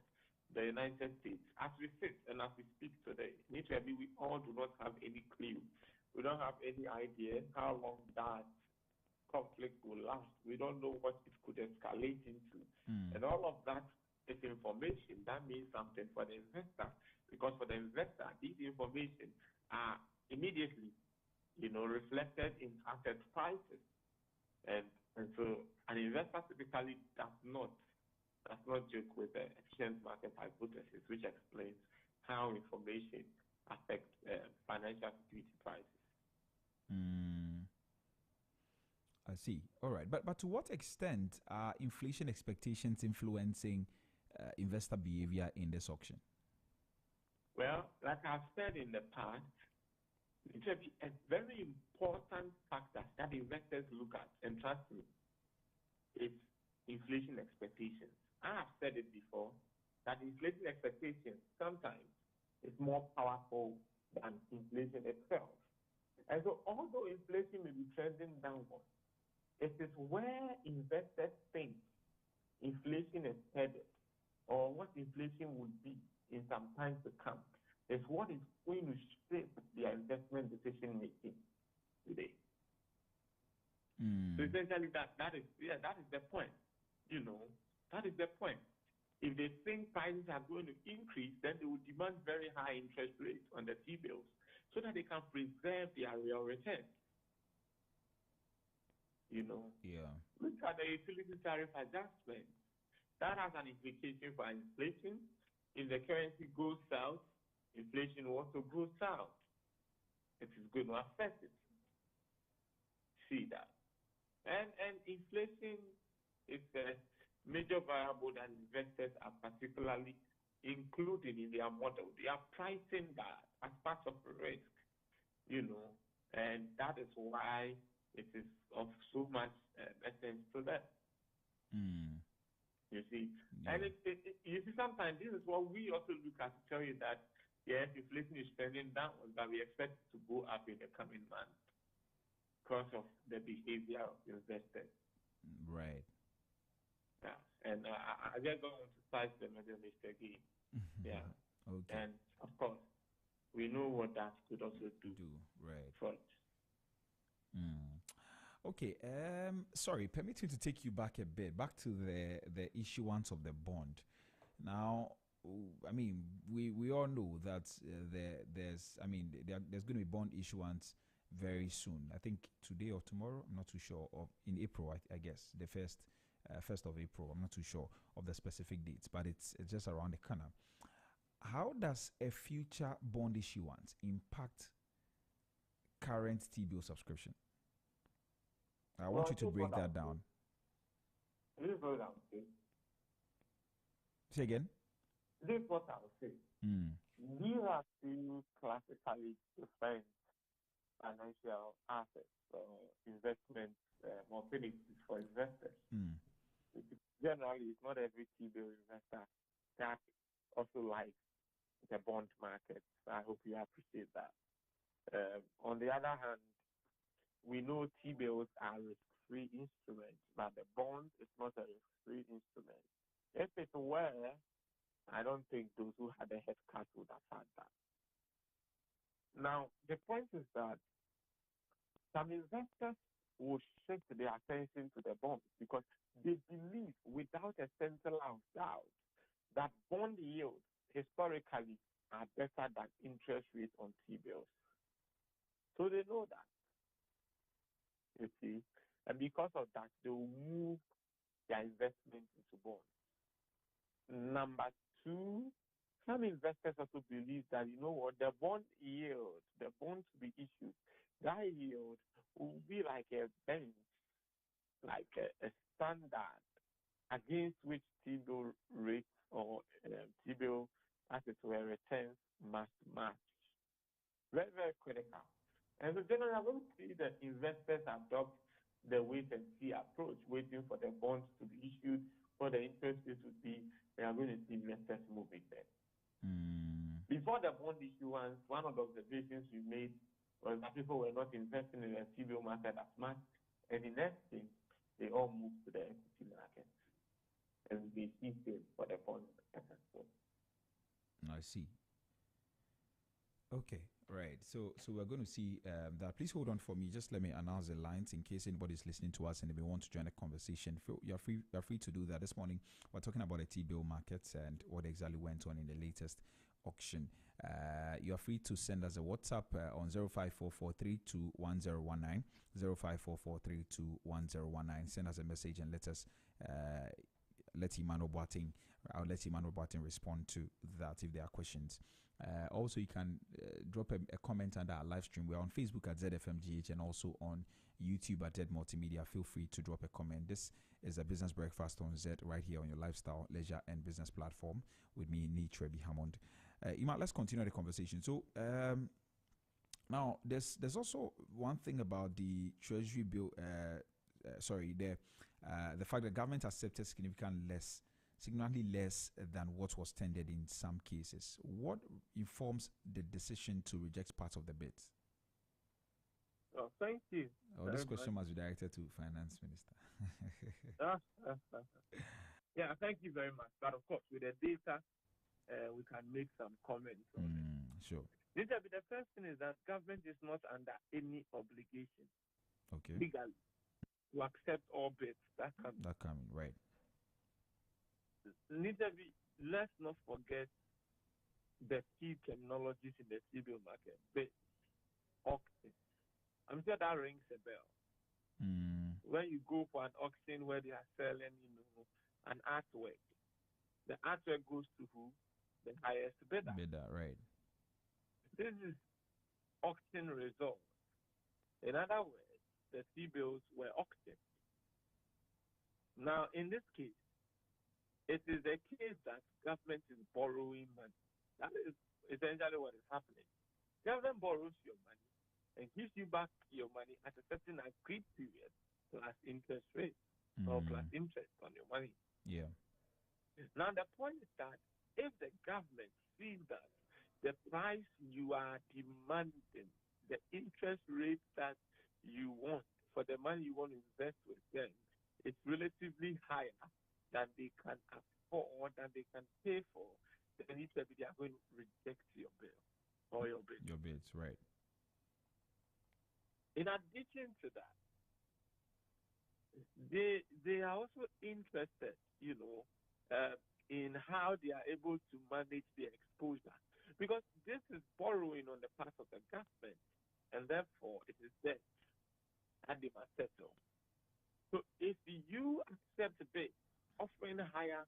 the United States. As we sit and as we speak today, literally, we all do not have any clue. We don't have any idea how long that conflict will last. We don't know what it could escalate into. And all of that is information that means something for the investor, because for the investor, these information are immediately, reflected in asset prices. And so an investor typically does not joke with the efficient market hypothesis, which explains how information affects financial security prices. I see. All right. But to what extent are inflation expectations influencing investor behavior in this auction? Well, like I've said in the past, it will be a very important factor that investors look at, and trust me, it's inflation expectations. I have said it before that inflation expectations sometimes is more powerful than inflation itself. And so, although inflation may be trending downward, it is where investors think inflation is headed or what inflation would be in some time to come is what is going to shape their investment decision making today. So essentially that is the point. That is the point. If they think prices are going to increase, then they will demand very high interest rates on the T-bills so that they can preserve their real return. Yeah. Look at the utility tariff adjustment. That has an implication for inflation. If the currency goes south, inflation will also go south. It is going to affect it. See that. And inflation is a major variable that investors are particularly including in their model. They are pricing that as part of risk, and that is why it is of so much essence to them. You see, and you see, sometimes this is what we also look at to tell you that yes, inflation is trending downwards, but we expect it to go up in the coming months because of the behavior of investors. Right. Yeah, and I just don't want to cite them as a mistake again. Yeah. Okay. And of course, we know what that could also do. Right. For it. Okay. Sorry. Permit me to take you back a bit, back to the issuance of the bond. Now, I mean, we all know that there's going to be bond issuance very soon. I think today or tomorrow. I'm not too sure. Or in April, I guess the first of April. I'm not too sure of the specific dates, but it's just around the corner. How does a future bond issuance impact current T-bill subscription? I want you to break that down. This is what I would say. Say again? This is what I would say. These are two classically different financial assets or investment opportunities for investors. Generally, it's not every T-bill investor that also likes the bond market. I hope you appreciate that. On the other hand, we know T-bills are risk-free instruments, but the bond is not a risk-free instrument. If it were, I don't think those who had a head start would have had that. Now, the point is that some investors will shift their attention to the bonds because they believe without a central doubt that bond yields historically are better than interest rates on T-bills. So they know that. You see, and because of that, they will move their investment into bonds. Number two, some investors also believe that, the bond yield, the bonds to be issued, that yield will be like a bench, like a standard against which T-bill rates or T-bill, as it were, returns must match. Very, very critical. And so generally, I don't see that investors adopt the wait-and-see approach, waiting for the bonds to be issued, for the interest rate to be, they are going to see investors moving there. Before the bond issuance, one of the observations we made was that people were not investing in the T-bill market as much, and the next thing, they all moved to the equity market. And we see same for the bond market as well. I see. Okay, right. So we're going to see that. Please hold on for me. Just let me announce the lines in case anybody's listening to us and they want to join the conversation. You're free to do that. This morning, we're talking about the T-bill markets and what exactly went on in the latest auction. You're free to send us a WhatsApp on 0544321019, 0544321019. Send us a message and let us let Emmanuel Boateng. I'll let Emmanuel Boateng respond to that if there are questions. Also, you can drop a comment under our live stream. We're on Facebook at ZFMGH and also on YouTube at Zed Multimedia. Feel free to drop a comment. This is a Business Breakfast on Zed right here on your lifestyle, leisure, and business platform with me, Trebi Hammond. Ima, let's continue the conversation. So, now there's also one thing about the Treasury bill. Sorry, the fact that government accepted significantly less than what was tendered in some cases. What informs the decision to reject part of the bids? Oh, thank you. Oh, this question must be directed to Finance Minister. Yeah, thank you very much. But of course, with the data, we can make some comments on it. Sure. The first thing is that government is not under any obligation Okay. legally to accept all bids that come. Right. Let's not forget the key terminologies in the civil market. Bid, auction. I'm sure that rings a bell. When you go for an auction where they are selling, an artwork, the artwork goes to who? The highest bidder. Right. This is auction result. In other words, the T-bills were auctioned. Now, in this case, it is a case that government is borrowing money. That is essentially what is happening. Government borrows your money and gives you back your money at a certain agreed period plus interest rate or plus interest on your money. Yeah. Now, the point is that if the government sees that the price you are demanding, the interest rate that you want for the money you want to invest with them is relatively higher than they can afford, than they can pay for, then they are going to reject your bill or your bid. Your bids, right. In addition to that, they are also interested, in how they are able to manage their exposure. Because this is borrowing on the part of the government, and therefore it is debt, and they must settle. So if you accept a bid offering higher,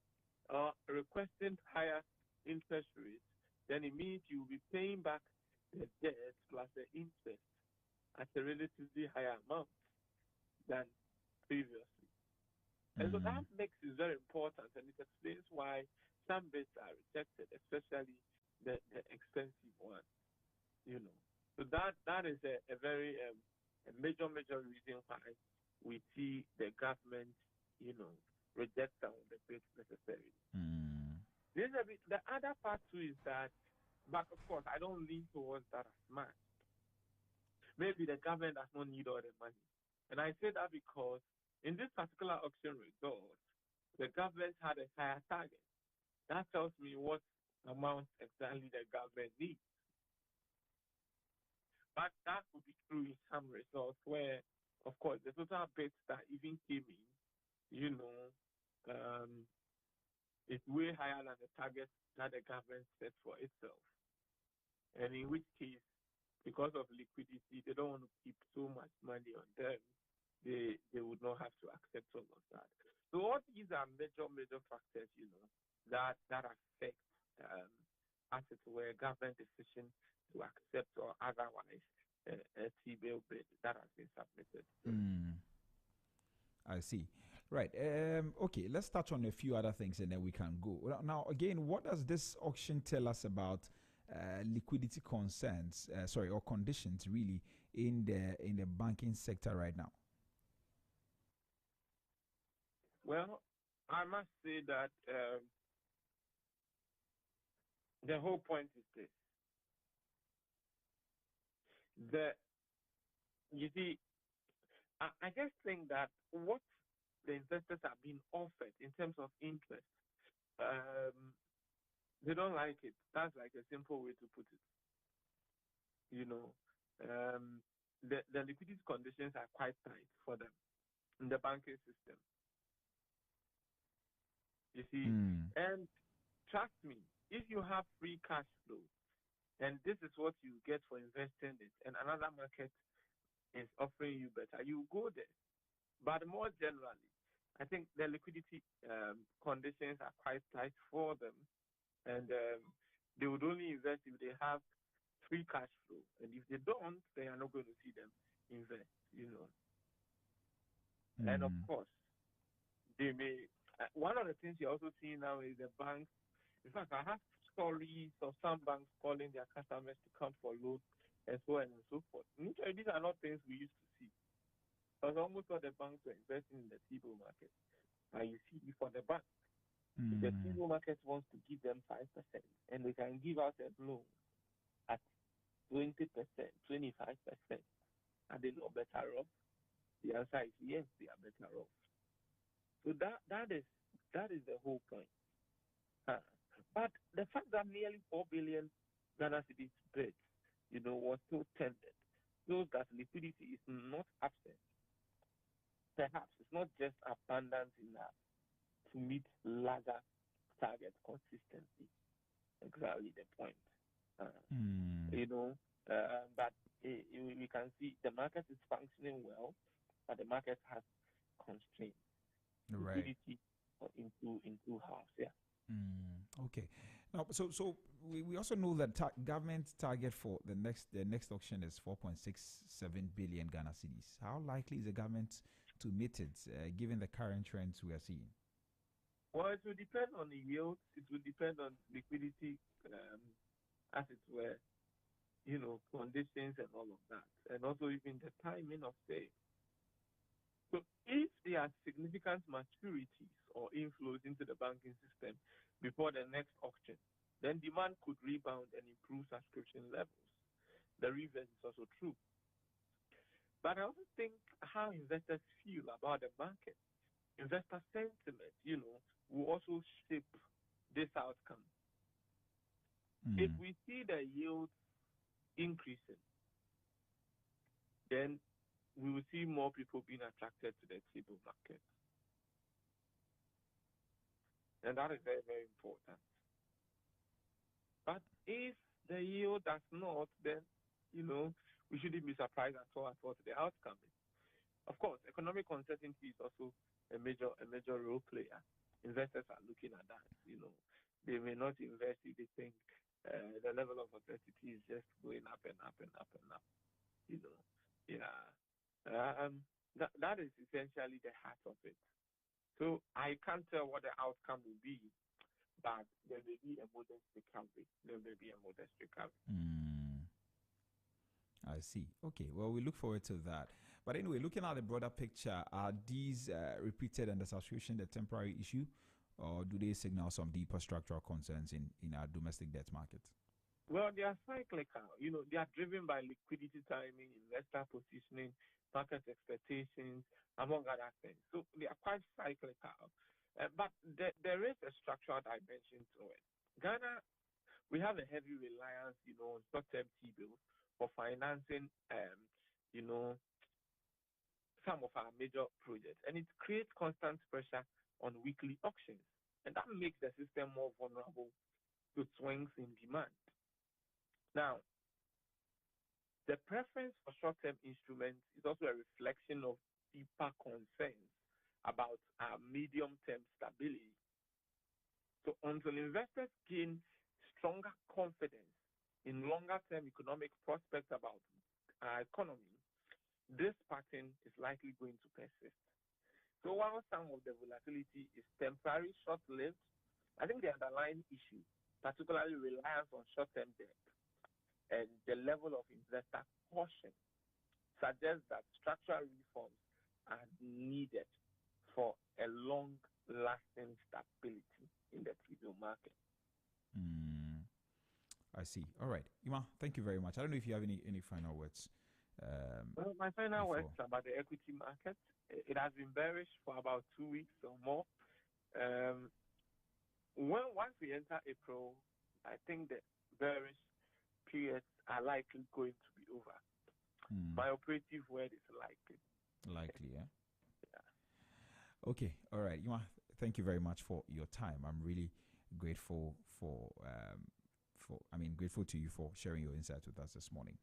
requesting higher interest rates, then it means you will be paying back the debt plus the interest at a relatively higher amount than previously. And so that makes it very important, and it explains why some bids are rejected, especially the expensive one. So that is a very a major reason why we see the government reject some of the bids necessarily. The other part too is that, but of course I don't lean towards that as much. Maybe the government does not need all the money, and I say that because in this particular auction result, the government had a higher target. That tells me what amount exactly the government needs. But that would be true in some results where, of course, the total bids that even came in, is way higher than the target that the government set for itself. And in which case, because of liquidity, they don't want to keep so much money on them. They would not have to accept all of that. So all these are major factors, that affect, as it were, government decision to accept or otherwise a T-bill bid that has been submitted. I see. Right. Okay, let's touch on a few other things and then we can go. Now, again, what does this auction tell us about liquidity concerns, or conditions really in the banking sector right now? Well, I must say that the whole point is this. You see, I just think that what the investors are being offered in terms of interest, they don't like it. That's like a simple way to put it. The liquidity conditions are quite tight for them in the banking system. You see, and trust me, if you have free cash flow, and this is what you get for investing it, and another market is offering you better, you go there. But more generally, I think the liquidity conditions are quite tight for them, and they would only invest if they have free cash flow, and if they don't, they are not going to see them invest. And of course, they may. One of the things you're also seeing now is the banks. In fact, I have stories of some banks calling their customers to come for loan and so on and so forth. Usually, these are not things we used to see. Because almost all the banks were investing in the T-bill market. And you see, for the bank, if the T-bill market wants to give them 5%, and they can give out a loan at 20%, 25%, are they not better off? The answer is yes, they are better off. So that is the whole point. But the fact that nearly 4 billion Ghana cedis bids, was still tendered, shows that liquidity is not absent. Perhaps it's not just abundance enough to meet larger targets consistently. Exactly the point. But we can see the market is functioning well, but the market has constraints. Right. Liquidity into house. Yeah. Okay. Now, so we also know that government target for the next auction is 4.67 billion Ghana cedis. How likely is the government to meet it, given the current trends we are seeing? Well, it will depend on the yields. It will depend on liquidity, as it were, conditions and all of that, and also even the timing of sale. So if there are significant maturities or inflows into the banking system before the next auction, then demand could rebound and improve subscription levels. The reverse is also true. But I also think how investors feel about the market, investor sentiment, will also shape this outcome. If we see the yields increasing, then we will see more people being attracted to the T-bill market. And that is very, very important. But if the yield does not, then, we shouldn't be surprised at all what the outcome is. Of course, economic uncertainty is also a major role player. Investors are looking at that. They may not invest if they think the level of uncertainty is just going up and up and up and up. That is essentially the heart of it. So I can't tell what the outcome will be, but there may be a modest recovery. I see. Okay, well, we look forward to that. But anyway, looking at the broader picture, are these repeated undersubscription the temporary issue, or do they signal some deeper structural concerns in our domestic debt market? Well, they are cyclical. They are driven by liquidity timing, investor positioning, market expectations, among other things. So they are quite cyclical. But there is a structural dimension to it. Ghana, we have a heavy reliance, on short-term T-bills for financing, some of our major projects. And it creates constant pressure on weekly auctions. And that makes the system more vulnerable to swings in demand. Now, the preference for short-term instruments is also a reflection of deeper concerns about our medium-term stability. So until investors gain stronger confidence in longer-term economic prospects about our economy, this pattern is likely going to persist. So while some of the volatility is temporary, short-lived, I think the underlying issue, particularly reliance on short-term debt and the level of investor caution, suggests that structural reforms are needed for a long-lasting stability in the T-bill market. I see. All right. Ima, thank you very much. I don't know if you have any final words. Well, my final words about the equity market. It has been bearish for about 2 weeks or more. Once we enter April, I think the bearish periods are likely going to be over. My operative word is likely. Likely, yeah? Yeah. Okay. All right. Ima, thank you very much for your time. I'm really grateful grateful to you for sharing your insights with us this morning.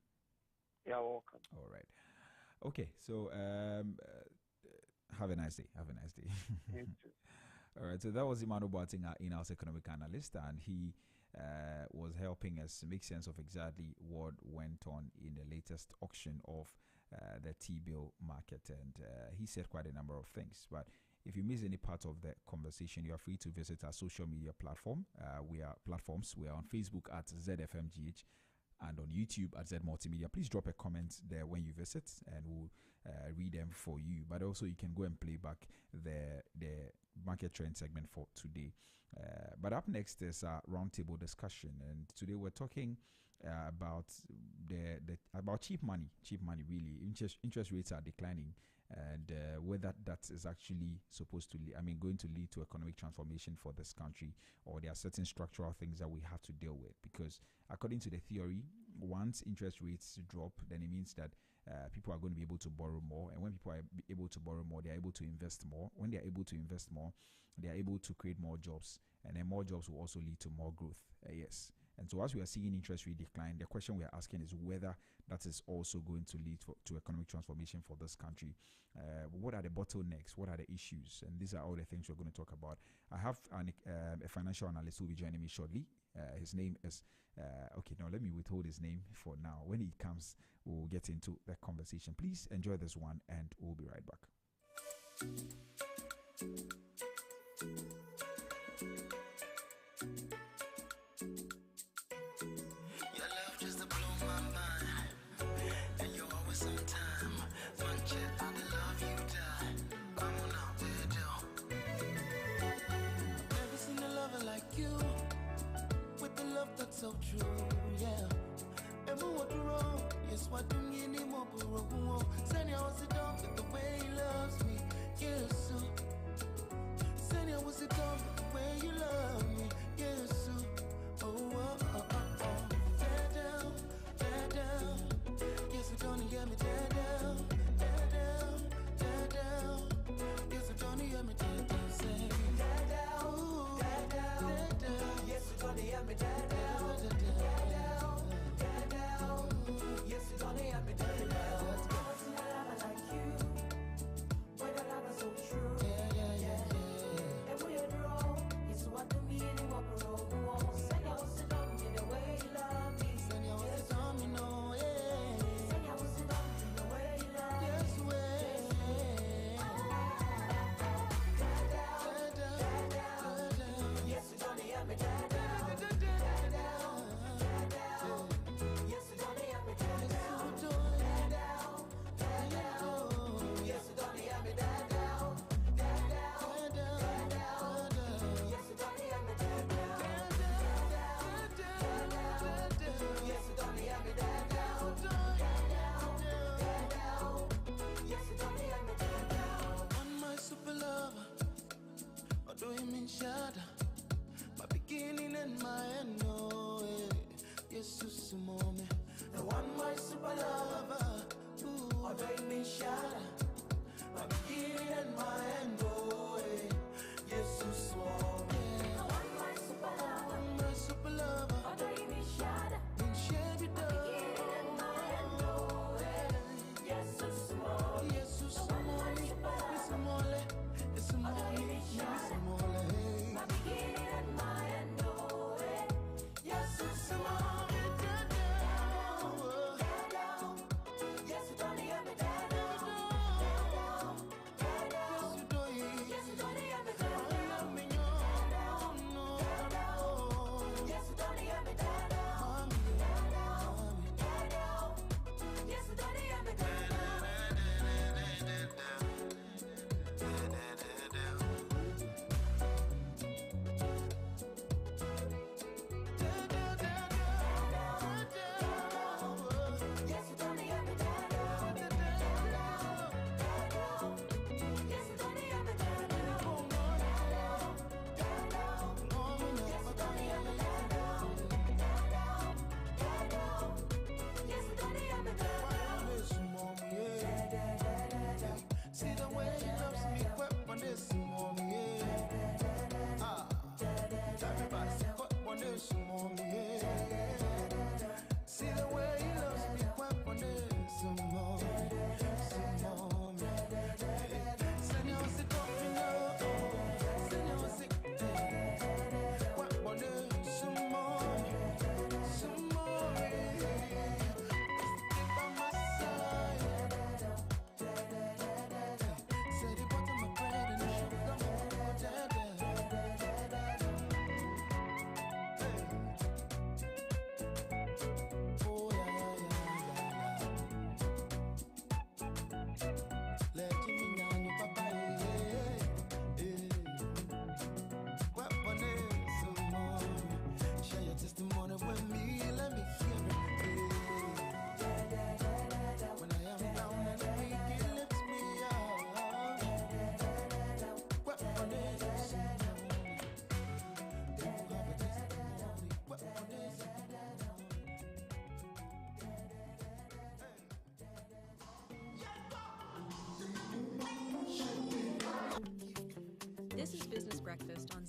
You're welcome. All right. Okay. So, have a nice day. Have a nice day. You too. All right. So that was Emmanuel Boating, our in-house economic analyst, and he was helping us make sense of exactly what went on in the latest auction of the T-bill market. And he said quite a number of things. But If you miss any part of the conversation, you are free to visit our social media platform. We are on Facebook at ZFMGH and on YouTube at Z Multimedia. Please drop a comment there when you visit, and we'll read them for you. But also, you can go and play back the market trend segment for today. But up next is a roundtable discussion, and today we're talking about about cheap money. Really, interest rates are declining, and whether that is actually supposed to going to lead to economic transformation for this country, or there are certain structural things that we have to deal with. Because according to the theory, once interest rates drop, then it means that people are going to be able to borrow more, and when people are able to borrow more, they are able to invest more. When they are able to invest more, they are able to create more jobs, and then more jobs will also lead to more growth. Yes. And so as we are seeing interest rate decline, the question we are asking is whether that is also going to lead to economic transformation for this country. What are the bottlenecks? What are the issues? And these are all the things we're going to talk about. I have a financial analyst who will be joining me shortly. His name is, let me withhold his name for now. When he comes, we'll get into that conversation. Please enjoy this one, and we'll be right back. So true, yeah. And what wrong? Yes, what do you need more? Send you was it done with the way he loves me? Yes, so. Send you was it done with the way you love me? Yes, so. Oh,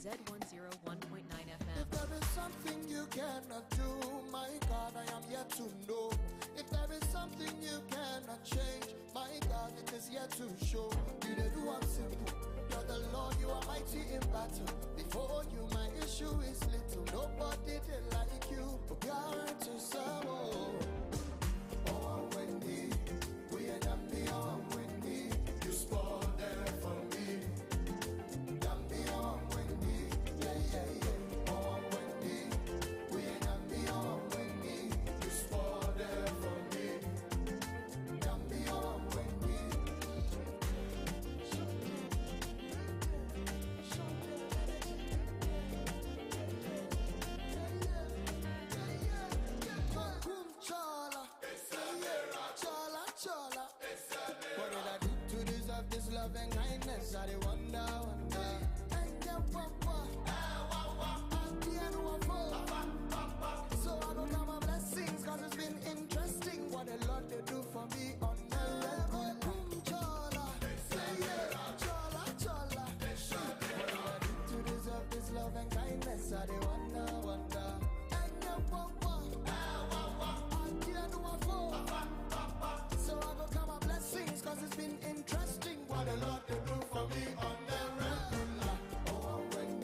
Z101.9 If FM. there is something you cannot do, my God, I am yet to know. If there is something you cannot change, my God, it is yet to show. You the do I'm simple. You're the Lord, you are mighty in battle. Before you, my issue is little. Nobody did like you. But God to serve. Oh, Wendy, we are done beyond Wendy. You spoiled there for me. Done beyond Wendy. Yeah, yeah, yeah. Oh, Wendy, we are done beyond Wendy. You spoiled there for me. Done beyond Wendy. Chala, chala, chala. What did I do to deserve this love and kindness? I did wonder, wonder. And then so I don't count my blessings, cause it's been interesting what the Lord they do for me on the level. Chala, chala, chala. What did I do to deserve this love and kindness? I did wonder, wonder. And then so I go count my blessings, cause it's been interesting what the Lord they do for me on the regular. Oh, when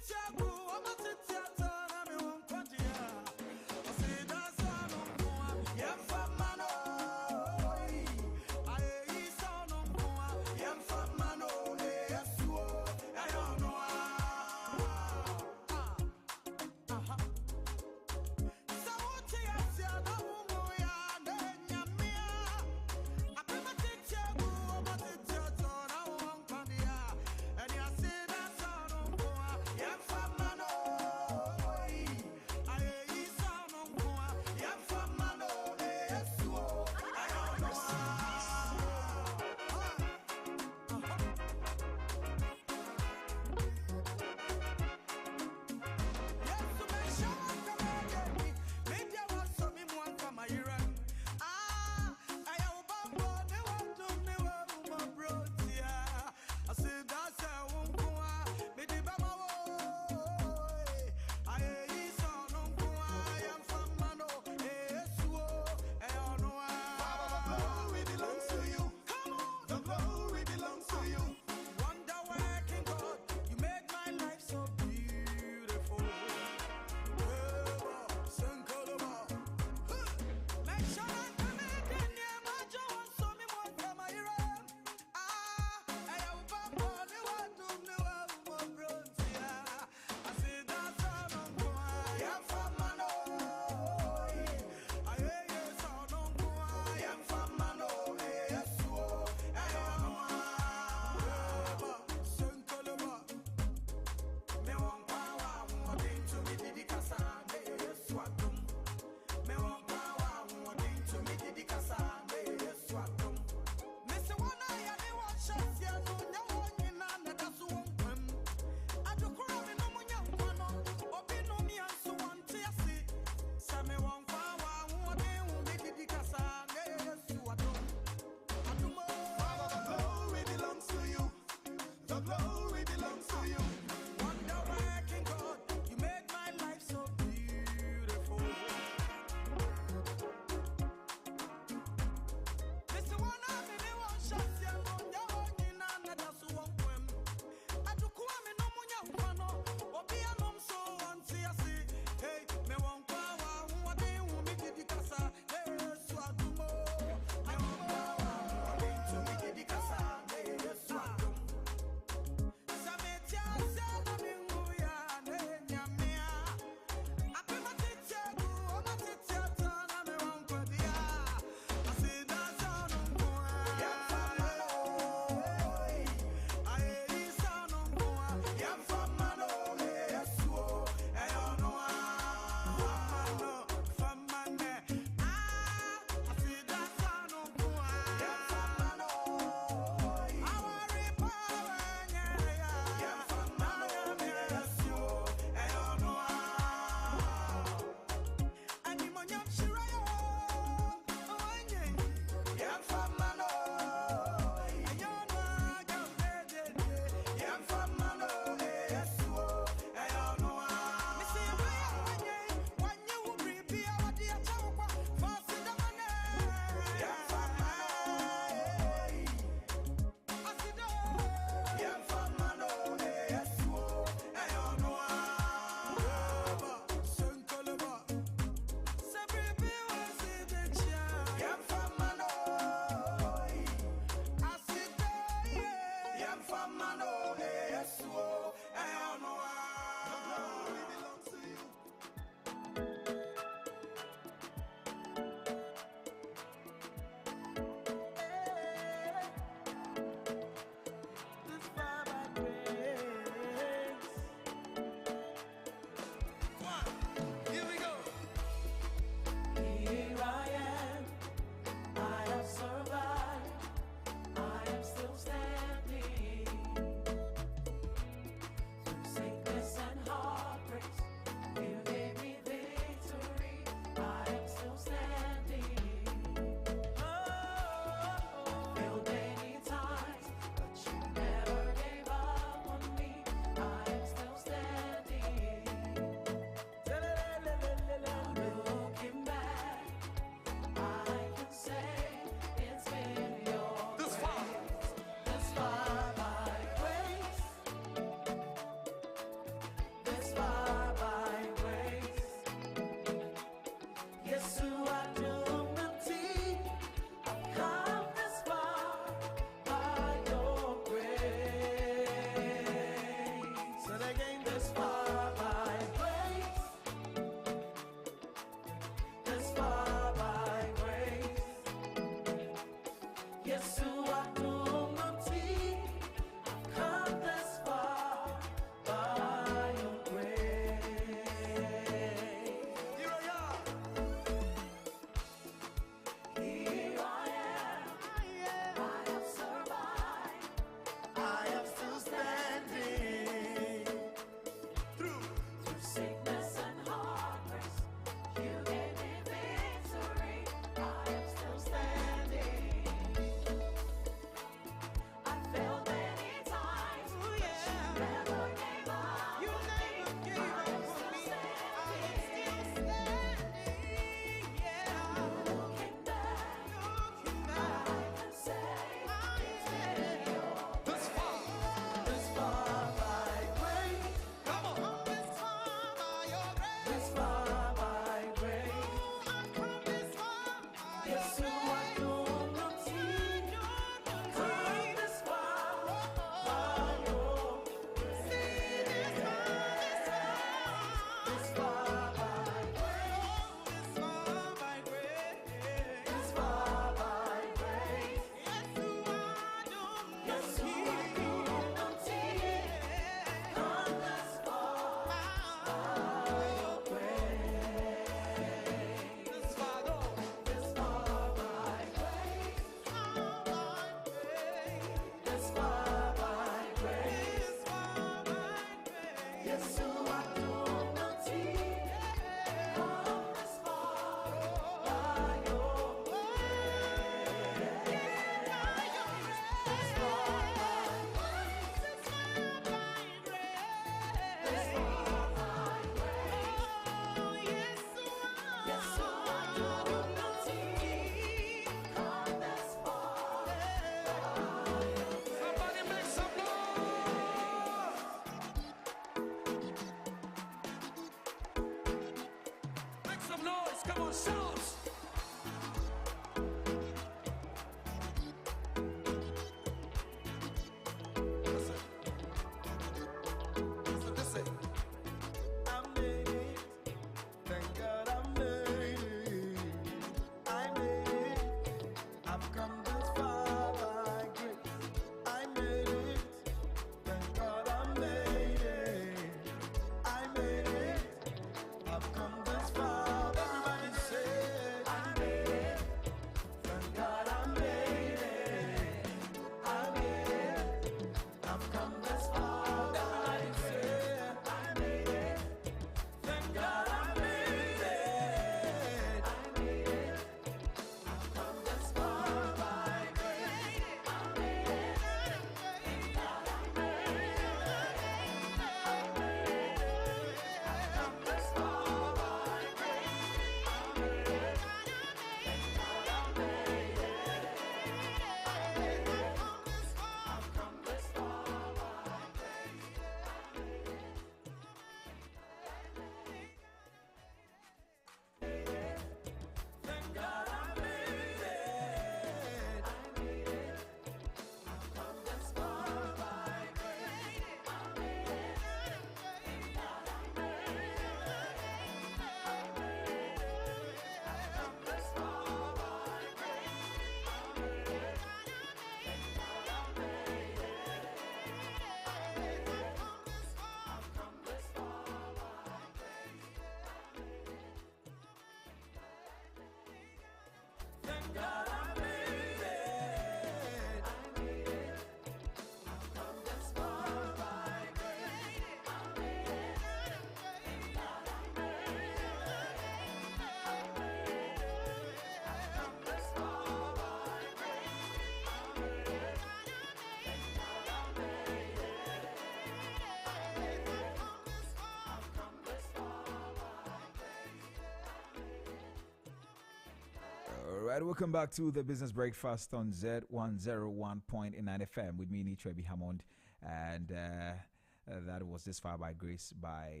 All right, welcome back to the Business Breakfast on Zed 101.9 FM with me, Trebi Hammond, and that was This Fire by Grace by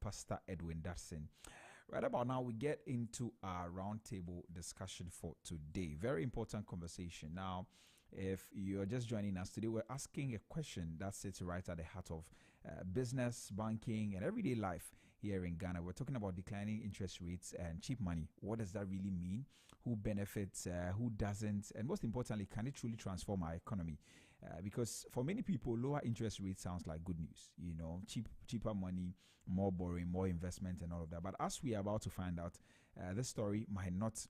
Pastor Edwin Darson. Right about now, we get into our roundtable discussion for today. Very important conversation. Now, if you're just joining us today, we're asking a question that sits right at the heart of business, banking, and everyday life here in Ghana. We're talking about declining interest rates and cheap money. What does that really mean? Who benefits? Who doesn't? And most importantly, can it truly transform our economy? Because for many people, lower interest rates sounds like good news. You know, cheaper money, more borrowing, more investment, and all of that. But as we are about to find out, this story might not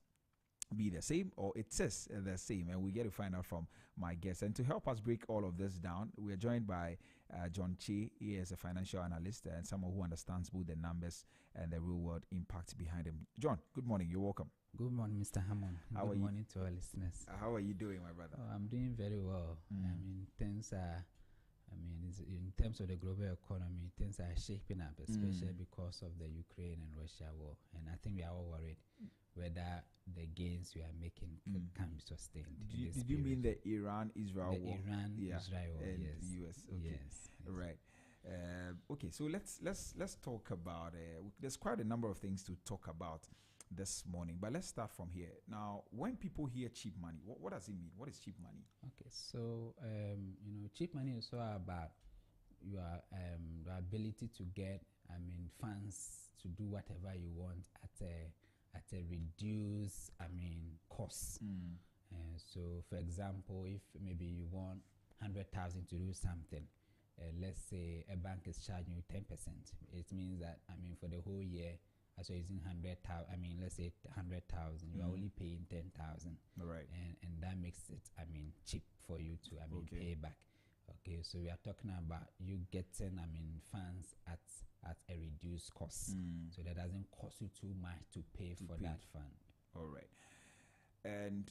be the same, or it says the same, and we get to find out from my guest. And to help us break all of this down, we are joined by John Che. He is a financial analyst and someone who understands both the numbers and the real world impact behind them. John, good morning. You're welcome. Good morning, Mr. Hammond. Good morning to our listeners. How are you doing, my brother? I'm doing very well. Things are, in terms of the global economy, things are shaping up, especially because of the Ukraine and Russia war. And I think we are all worried whether the gains we are making can be sustained. Did you mean the Iran-Israel war? Iran-Israel war, and yes. US. Okay. Yes. Right. Okay, so let's talk about. There's quite a number of things to talk about this morning, but let's start from here. Now, when people hear cheap money, what does it mean? What is cheap money? Okay, so cheap money is all about your ability to get funds to do whatever you want at a reduced cost. So for example, if maybe you want 100,000 to do something, let's say a bank is charging you 10%. It means that for the whole year, as you're using 100,000, let's say 100,000, you're only paying 10,000. Right. And that makes it cheap for you to pay back. Okay, so we are talking about you getting funds at a reduced cost, so that doesn't cost you too much to pay for that fund. All right. And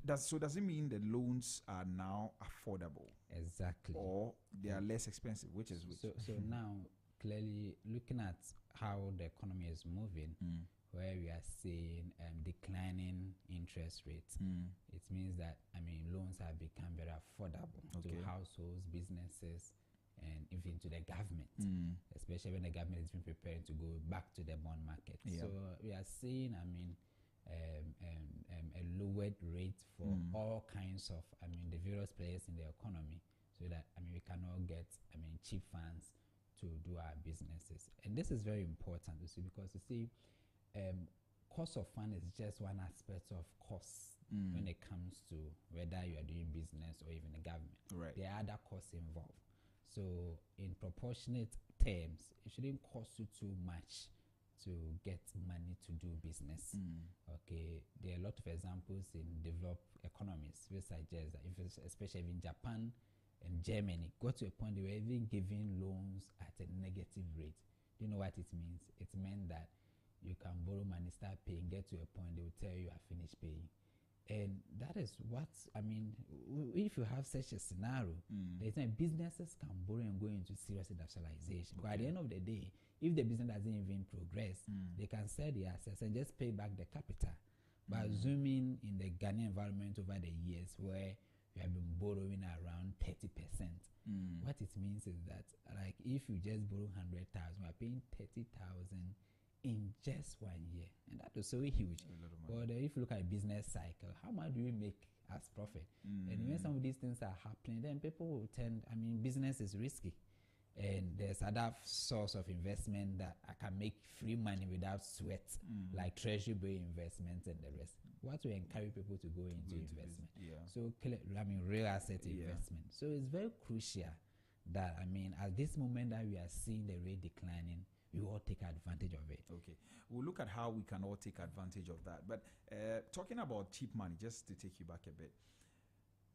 does it mean the loans are now affordable? Exactly. Or they are less expensive? Which is which? So now, clearly looking at how the economy is moving, where we are seeing declining interest rates, it means that loans have become very affordable to households, businesses, and even to the government, especially when the government is being preparing to go back to the bond market. So we are seeing a lowered rate for all kinds of the various players in the economy, so that we can all get cheap funds to do our businesses. And this is very important to see, because you see, cost of fund is just one aspect of cost when it comes to whether you are doing business or even the government. Right. There are other costs involved. So in proportionate terms, it shouldn't cost you too much to get money to do business. Okay, there are a lot of examples in developed economies which suggest that, especially in Japan and Germany, got to a point they were even giving loans at a negative rate. Do you know what it means? It meant that you can borrow money, start paying, get to a point they will tell you are finished paying. And that is what, if you have such a scenario, businesses can borrow and go into serious industrialization. But at the end of the day, if the business doesn't even progress, they can sell the assets and just pay back the capital. But assuming in the Ghanaian environment over the years, where we have been borrowing around 30%, what it means is that, like, if you just borrow 100,000, we are paying 30,000 in just 1 year, and that is so huge. But if you look at a business cycle, how much do we make as profit? And when some of these things are happening, then people will tend, business is risky, and there's other source of investment that I can make free money without sweat, like treasury bill investments and the rest. What we encourage people to go into investment. So real asset investment. So it's very crucial that at this moment that we are seeing the rate declining, we all take advantage of it. Okay, we'll look at how we can all take advantage of that. But talking about cheap money, just to take you back a bit.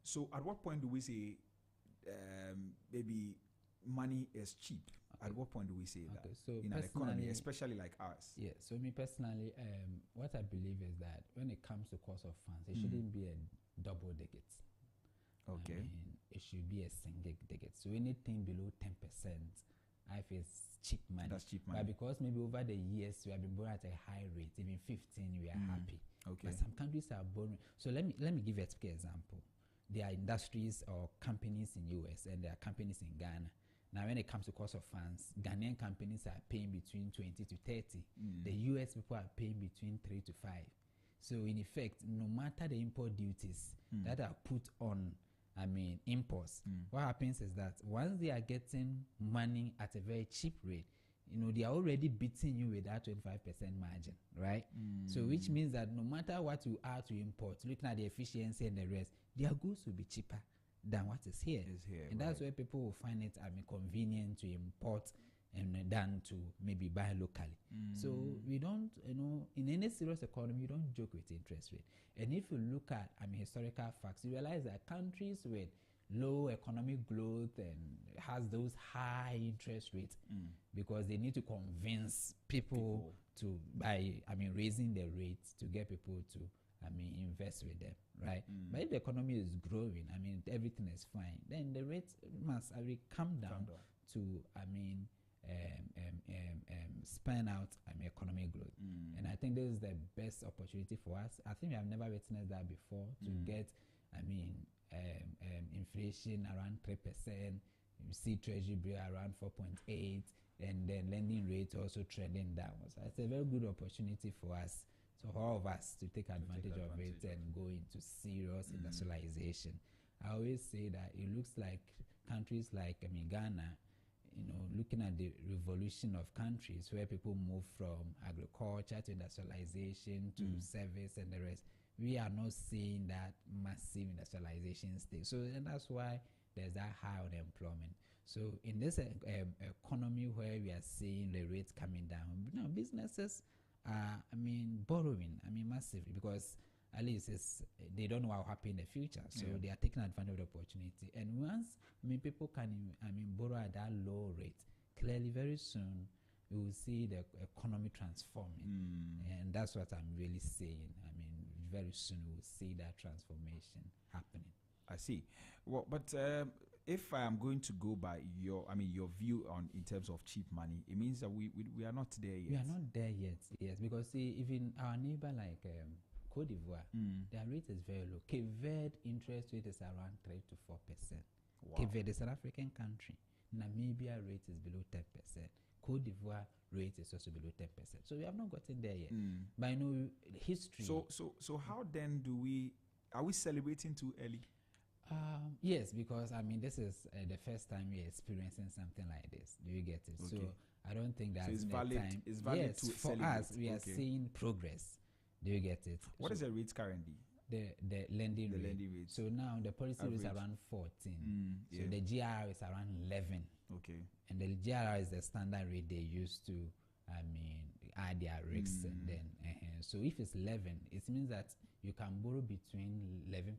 So at what point do we say maybe money is cheap? At what point do we say that so in an economy, especially like ours? Yeah, so me personally, what I believe is that when it comes to cost of funds, it shouldn't be a double digit. Okay. It should be a single digit. So anything below 10%, I feel it's cheap money. That's cheap money. But because maybe over the years we have been borrowing at a high rate, even 15, we are happy. Okay. But some countries are borrowing. So let me give you a typical example. There are industries or companies in US and there are companies in Ghana. Now, when it comes to cost of funds, Ghanaian companies are paying between 20 to 30. The US people are paying between 3 to 5. So in effect, no matter the import duties that are put on imports, what happens is that once they are getting money at a very cheap rate, they are already beating you with that 25% margin, right? So which means that no matter what you are to import, looking at the efficiency and the rest, their goods will be cheaper than what is here. And that's where people will find it convenient to import and than to maybe buy locally. So we don't, in any serious economy, you don't joke with interest rate. And if you look at historical facts, you realize that countries with low economic growth and has those high interest rates because they need to convince people to by raising the rates to get people to invest with them, right? But if the economy is growing, everything is fine, then the rates must come down to span out economic growth. And I think this is the best opportunity for us. I think we have never witnessed that before, to get inflation around 3%. You see treasury bill around 4.8, and then lending rate also trending downwards. So it's a very good opportunity for us, so all of us, to take advantage of it and go into serious industrialization. I always say that it looks like countries like Ghana, looking at the revolution of countries where people move from agriculture to industrialization to service and the rest. We are not seeing that massive industrialization stage. So, and that's why there's that high unemployment. So in this economy where we are seeing the rates coming down, businesses are, borrowing, massively, because at least they don't know what will happen in the future. So they are taking advantage of the opportunity. And once, people can, borrow at that low rate, clearly very soon we will see the economy transforming. And that's what I'm really saying. Very soon we'll see that transformation happening. I see. Well, but if I am going to go by your view on in terms of cheap money, it means that we are not there yet. We are not there yet, yes, because see, even our neighbor like Cote d'Ivoire, their rate is very low. Cape Verde interest rate is around 3 to 4%. Wow. Cape Verde is an African country. Namibia rate is below 10%. Cote d'Ivoire rate is also below 10%. So we have not gotten there yet. But I know history. So how then are we celebrating too early? Yes, because this is the first time we are experiencing something like this. Do you get it? Okay. So I don't think that's it's the valid. time. It's valid yes, to for celebrate. us, we are seeing progress. Do you get it? What is the rate currently? The lending rate. Lending rate. So now the policy rate is around 14. So the GR is around 11. Okay. And the GR is the standard rate they use to, add their risks. And then, so if it's 11, it means that you can borrow between 11%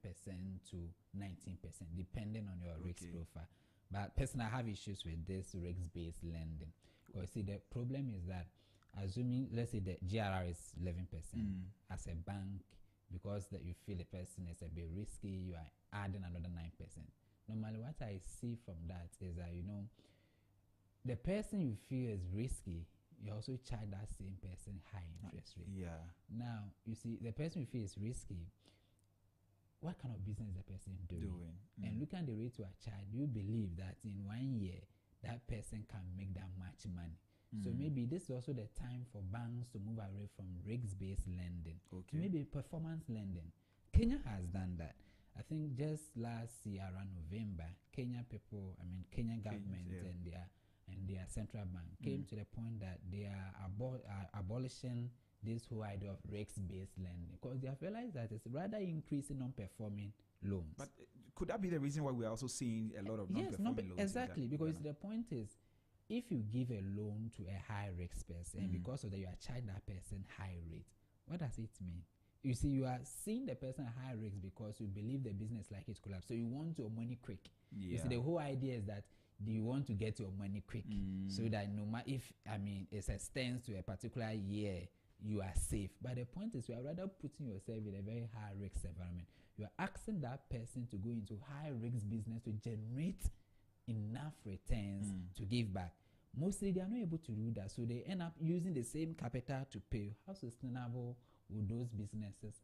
to 19%, depending on your risk profile. But personally, I have issues with this risk-based lending. Because see, the problem is that, assuming, let's say the GRR is 11%, as a bank, because that you feel the person is a bit risky, you are adding another 9%. Normally, what I see from that is that, the person you feel is risky, you also charge that same person high interest rate. Yeah. Now, you see, the person you feel is risky, what kind of business is the person doing? And looking at the rate you are charged, you believe that in 1 year, that person can make that much money. So maybe this is also the time for banks to move away from risk-based lending to maybe performance lending. Kenya has done that. I think just last year around November, Kenya government and their central bank came to the point that they are abolishing this whole idea of risk-based lending, because they have realized that it's rather increasing non-performing loans. But could that be the reason why we are also seeing a lot of non-performing loans? Exactly, because the point is, if you give a loan to a high-risk person, and because of that you are charging that person high rate, what does it mean? You see, you are seeing the person at high risk because you believe the business likely to collapse. So you want your money quick. You see, the whole idea is that you want to get your money quick, so that no matter if it extends to a particular year, you are safe. But the point is, you are rather putting yourself in a very high risk environment. You are asking that person to go into high risk business to generate enough returns to give back. Mostly they are not able to do that, so they end up using the same capital to pay. How sustainable would those businesses?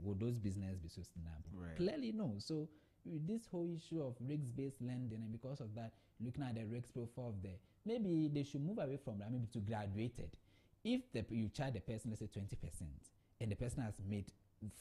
Would those businesses be sustainable? Right. Clearly no. So with this whole issue of risk-based lending, and because of that, looking at the risk profile of maybe they should move away from that, maybe to graduated. If you charge the person, let's say 20%, and the person has made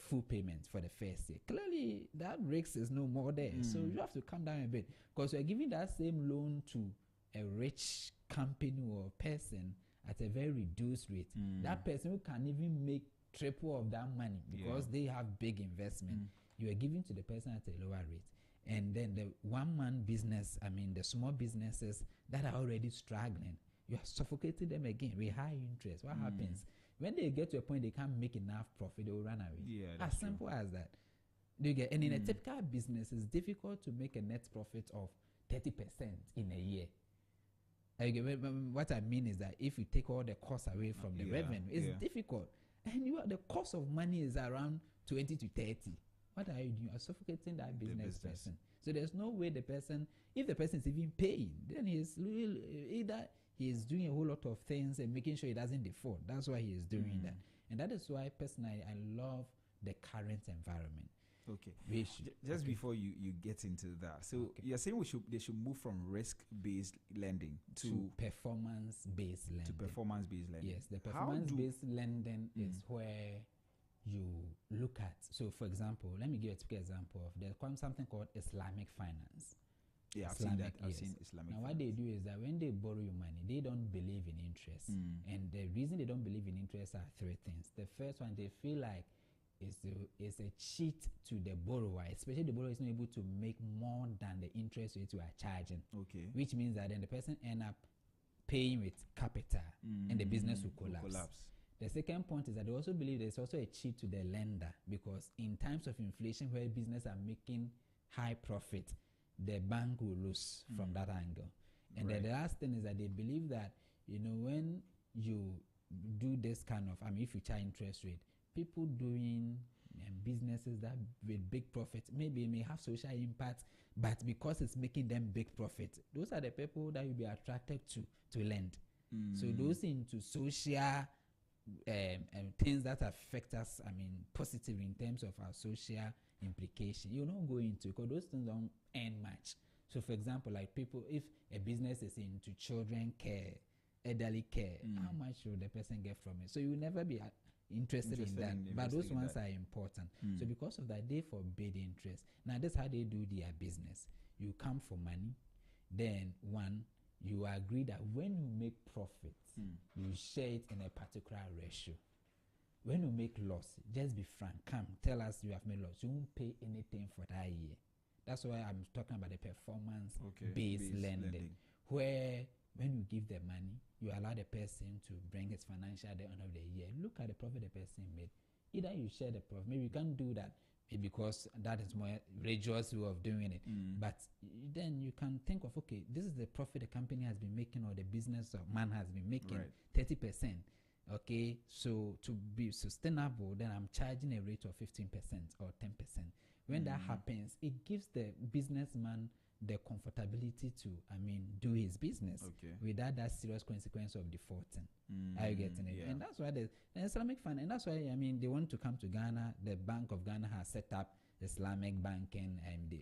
full payment for the first year. Clearly, that risk is no more there. So you have to come down a bit because you're giving that same loan to a rich company or person at a very reduced rate. That person who can even make triple of that money because they have big investment, you are giving to the person at a lower rate. And then the one-man business, the small businesses that are already struggling, you are suffocating them again with high interest. What happens? When they get to a point they can't make enough profit, they will run away. Yeah, as simple as that. Do you get? And in a typical business, it's difficult to make a net profit of 30% in a year. What I mean is that if you take all the costs away from the revenue, it's difficult. And the cost of money is around 20 to 30. What are you doing? You are suffocating that business person. So there's no way the person, if the person is even paying, then he's either he is doing a whole lot of things and making sure he doesn't default. That's why he is doing that. And that is why personally I love the current environment. Okay. Just before you get into that, so you're saying they should move from risk-based lending to performance-based lending. To performance-based lending. Yes, the performance-based lending is where you look at. So, for example, let me give a typical example of there's something called Islamic finance. Yeah, I've seen that. I've seen Islamic. Now, what they do is that when they borrow you money, they don't believe in interest. And the reason they don't believe in interest are three things. The first one, they feel like it's a cheat to the borrower, especially the borrower is not able to make more than the interest rate you are charging. Okay. Which means that then the person end up paying with capital and the business will collapse. The second point is that they also believe there's also a cheat to the lender because in times of inflation where business are making high profit, the bank will lose from that angle. And then the last thing is that they believe that, when you do this kind of, if you charge interest rate, people doing businesses that with big profit, maybe may have social impact, but because it's making them big profit, those are the people that will be attracted to lend. So those into social things that affect us, positively in terms of our social implication, you're not going to, because those things don't earn much. So for example, like people, if a business is into children care, elderly care, how much should the person get from it? So you will never be interested in that, but those ones are important. So because of that, they forbid interest. Now that's how they do their business. You come for money, then you agree that when you make profit, you share it in a particular ratio. When you make loss, just be frank. Come, tell us you have made loss. You won't pay anything for that year. That's why I'm talking about the performance-based lending, where when you give the money, you allow the person to bring his financial at the end of the year. Look at the profit the person made. Either you share the profit. Maybe you can't do that because that is more rigorous way of doing it. But then you can think of, okay, this is the profit the company has been making or the business man has been making, 30%. Okay, so to be sustainable, then I'm charging a rate of 15% or 10%. When that happens, it gives the businessman the comfortability to, do his business without that serious consequence of defaulting. Are you getting it? Yeah. And that's why the Islamic fund, and that's why, they want to come to Ghana. The Bank of Ghana has set up Islamic banking and the,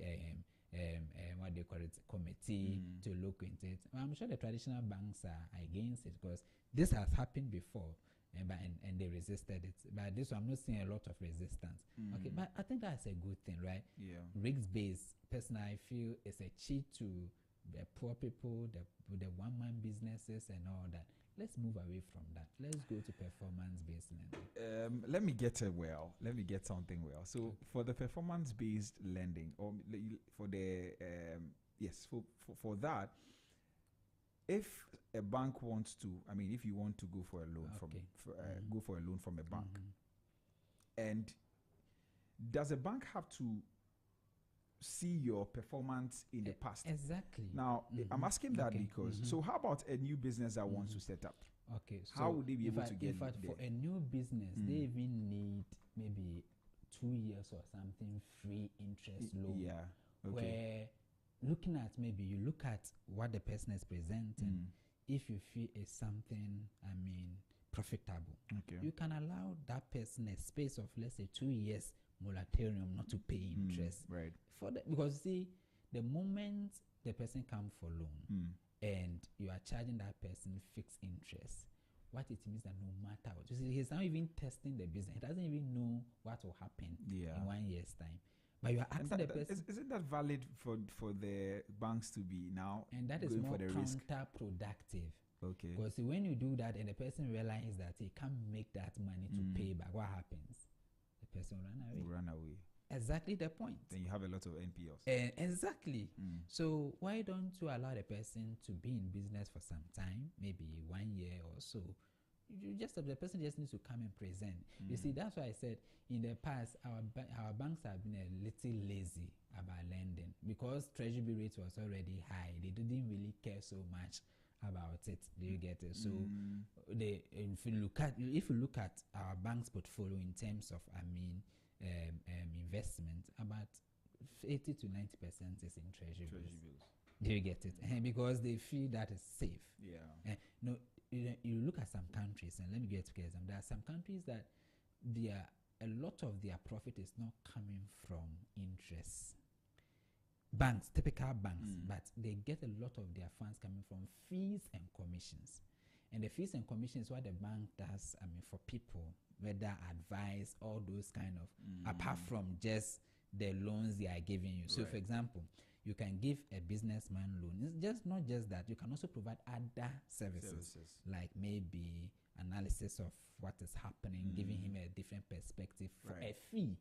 what they call it, committee to look into it. Well, I'm sure the traditional banks are against it because this has happened before. And they resisted it. But this one, I'm not seeing a lot of resistance. Okay, but I think that's a good thing, right? Yeah. Risk-based, personally, I feel it's a cheat to the poor people, the one-man businesses and all that. Let's move away from that. Let's go to performance-based lending. Let me get something well. So for the performance-based lending, or for the for that, if a bank wants to, if you want to go for a loan go for a loan from a bank, and does a bank have to see your performance in the past? Exactly. Now, I'm asking that because, so how about a new business that wants to set up? Okay. So how would they be able to get there? For a new business, they even need maybe 2 years or something free interest loan. Yeah. Okay. Where looking at, maybe you look at what the person is presenting. If you feel it's something, profitable, you can allow that person a space of, let's say, 2 years moratorium not to pay interest. Right. Because see, the moment the person comes for loan and you are charging that person fixed interest, what it means that no matter what, you see, he's not even testing the business. He doesn't even know what will happen in 1 year's time. But you are asking the person. Isn't that valid for the banks to be now? And that is going more for the risk? counterproductive. Okay. Because when you do that and the person realizes that he can't make that money to pay back, what happens? The person will run away. Exactly the point. Then you have a lot of NPLs. Exactly. So why don't you allow the person to be in business for some time, maybe 1 year or so? The person just needs to come and present. You see, that's why I said in the past our banks have been a little lazy about lending because treasury rate was already high. They didn't really care so much about it. Do you get it? So if you look at our bank's portfolio in terms of investment, about 80 to 90% is in treasury bills. Do you get it? Because they feel that is safe. Yeah. No, you look at some countries, and let me get to example. There are some countries that a lot of their profit is not coming from interest. Banks, typical banks, but they get a lot of their funds coming from fees and commissions. And the fees and commissions, what the bank does, for people, whether advice, all those kind of, apart from just the loans they are giving you. So, for example, you can give a businessman loan. It's just not just that. You can also provide other services. Like maybe analysis of what is happening, giving him a different perspective for a fee.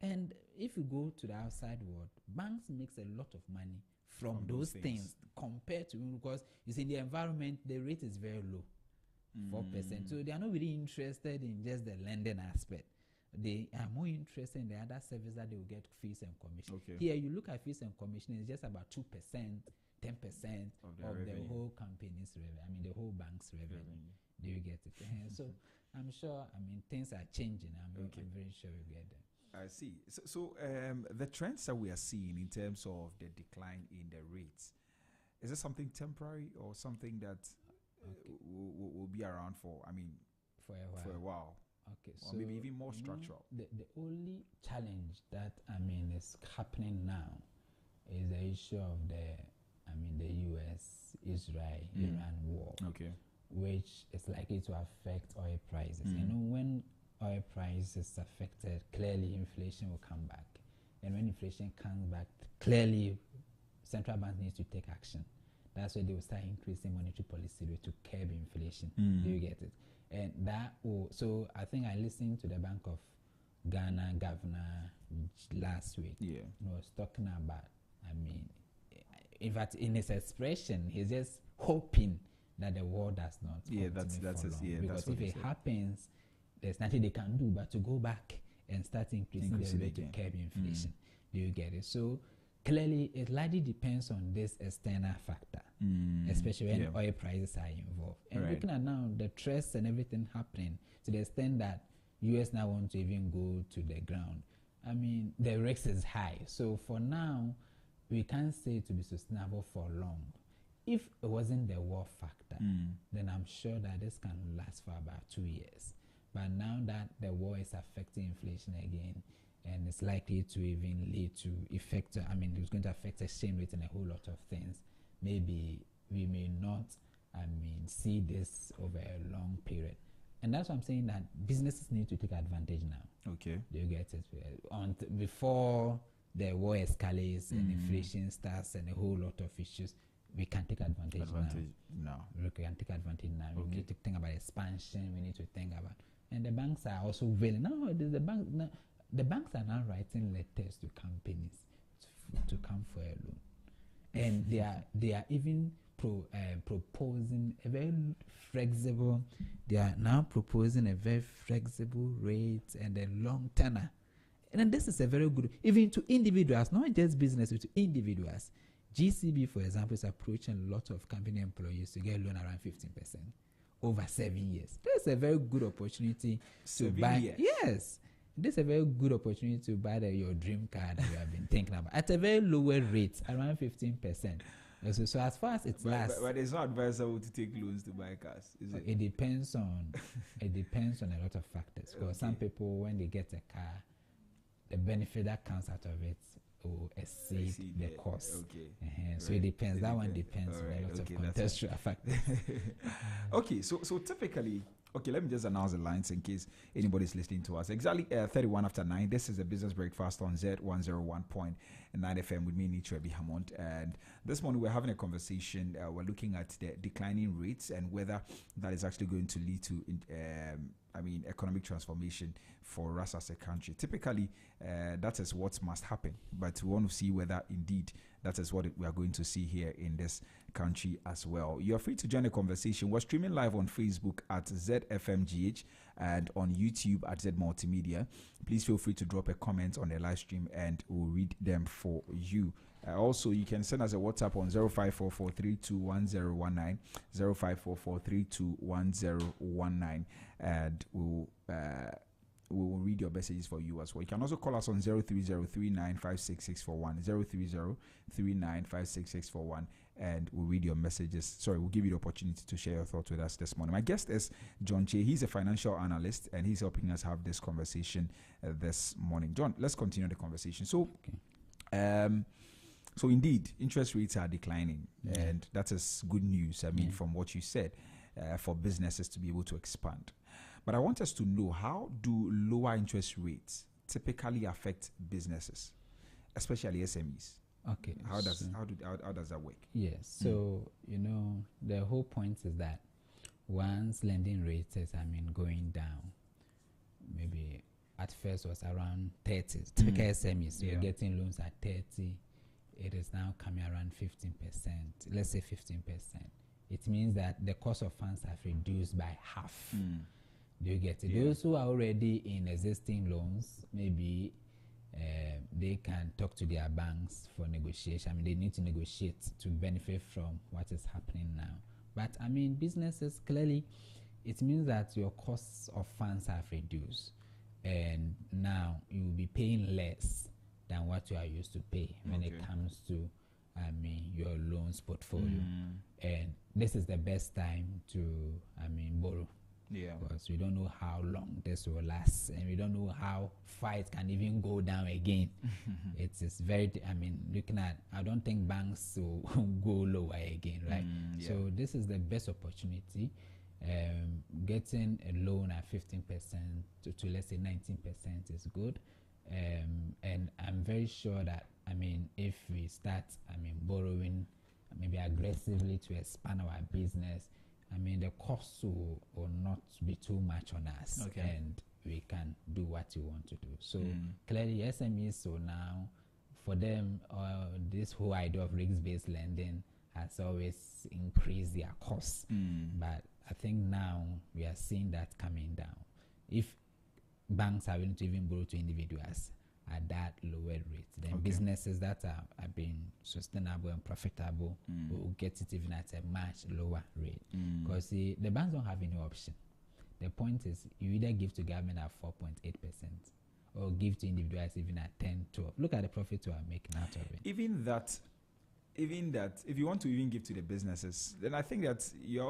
And if you go to the outside world, banks makes a lot of money from those things compared to, because you see in the environment, the rate is very low, 4%. So they are not really interested in just the lending aspect. They are more interested in the other service that they will get fees and commission. Here, you look at fees and commission, it's just about 2%, 10% of the whole company's revenue. The whole bank's revenue. Do you get it? So I'm sure, things are changing. I'm very sure we get them. I see. So the trends that we are seeing in terms of the decline in the rates, is it something temporary or something that will be around for a while? Okay, or maybe even more structural. The only challenge that is happening now is the issue of the U.S. Israel Iran war, which is likely to affect oil prices. When oil prices affected, clearly inflation will come back, and when inflation comes back, clearly central banks need to take action. That's why they will start increasing monetary policy rate to curb inflation. Do you get it? And that so I think I listened to the Bank of Ghana governor last week. He was talking about, in fact, in his expression, he's just hoping that the war does not continue for long. Because if it happens, there's nothing they can do but to go back and start increasing the rate to curb inflation. Do you get it? So clearly, it largely depends on this external factor, especially when oil prices are involved. And looking at now the threats and everything happening to the extent that US now want to even go to the ground. The risk is high. So for now, we can't say it to be sustainable for long. If it wasn't the war factor, then I'm sure that this can last for about 2 years. But now that the war is affecting inflation again, and it's likely to even lead to effect, it's going to affect exchange rate and a whole lot of things. Maybe we may not, see this over a long period. And that's why I'm saying that businesses need to take advantage now. Okay. Do you get it? Before the war escalates and inflation starts and a whole lot of issues, we can take advantage now. We can take advantage now. We need to think about expansion. We need to think about, and the banks are also willing. The banks are now writing letters to companies to come for a loan, and they are even proposing a very flexible. They are now proposing a very flexible rate and a long tenor, and this is a very good even to individuals, not just business, but to individuals. GCB, for example, is approaching a lot of company employees to get a loan around 15% over 7 years. That's a very good opportunity to buy. Yes. This is a very good opportunity to buy your dream car that you have been thinking about at a very lower rate, around 15%. So as far as it lasts, but it's not advisable to take loans to buy cars, is it? It depends on a lot of factors. Because some people, when they get a car, the benefit that comes out of it will exceed the cost. Okay. So it depends. That one depends on Alright, a lot okay, of that's contextual factors. Okay, so typically, okay, let me just announce the lines in case anybody's listening to us. Exactly 31 after 9. This is the Business Breakfast on Zed 101.9 FM with me, Nichwebi Hammond. And this morning we're having a conversation. We're looking at the declining rates and whether that is actually going to lead to economic transformation for us as a country. Typically, that is what must happen, but we want to see whether indeed that is what we are going to see here in this country as well. You're free to join the conversation. We're streaming live on Facebook at ZFMGH and on YouTube at Z Multimedia. Please feel free to drop a comment on the live stream and we'll read them for you. Also, you can send us a WhatsApp on 0544321019, 0544321019, and we'll read your messages for you as well. You can also call us on 03039566641, 03039566641, and we'll read your messages. Sorry, we'll give you the opportunity to share your thoughts with us this morning. My guest is John Che. He's a financial analyst, and he's helping us have this conversation this morning. John, let's continue the conversation. So, So indeed, interest rates are declining, and that is good news. I mean, from what you said, for businesses to be able to expand. But I want us to know, how do lower interest rates typically affect businesses, especially SMEs? Okay. How does that work? Yes. So the whole point is that once lending rates is going down, maybe at first was around 30. Typical SMEs, you're getting loans at 30. It is now coming around 15%. Let's say 15%. It means that the cost of funds have reduced by half. Do you get it? Those who are already in existing loans, maybe they can talk to their banks for negotiation. I mean, they need to negotiate to benefit from what is happening now. But I mean, businesses, clearly, it means that your costs of funds have reduced. And now you will be paying less than what you are used to pay when it comes to, your loans portfolio. And this is the best time to, borrow. Yeah. Because we don't know how long this will last, and we don't know how far it can even go down again. It is very, looking at, I don't think banks will go lower again, right? So this is the best opportunity. Getting a loan at 15% to let's say 19% is good. And I'm very sure that, if we start, borrowing maybe aggressively to expand our business, the costs will not be too much on us, and we can do what we want to do. So clearly, SMEs, so now for them, this whole idea of risk-based lending has always increased their costs. But I think now we are seeing that coming down. If banks are willing to even borrow to individuals at that lower rate, then businesses that are being sustainable and profitable will get it even at a much lower rate. Because the banks don't have any option. The point is, you either give to government at 4.8% or give to individuals even at 10, 12. Look at the profit we are making out of it. Even that, if you want to even give to the businesses, then I think that you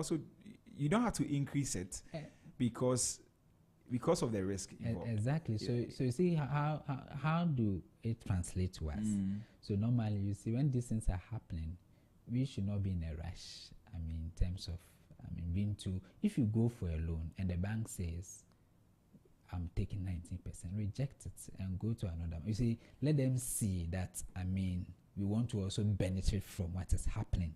don't have to increase it because of the risk involved. Exactly. So you see how do it translate to us? So normally, you see, when these things are happening, we should not be in a rush. In terms of if you go for a loan and the bank says, I'm taking 19%, reject it and go to another. You see, let them see that, we want to also benefit from what is happening.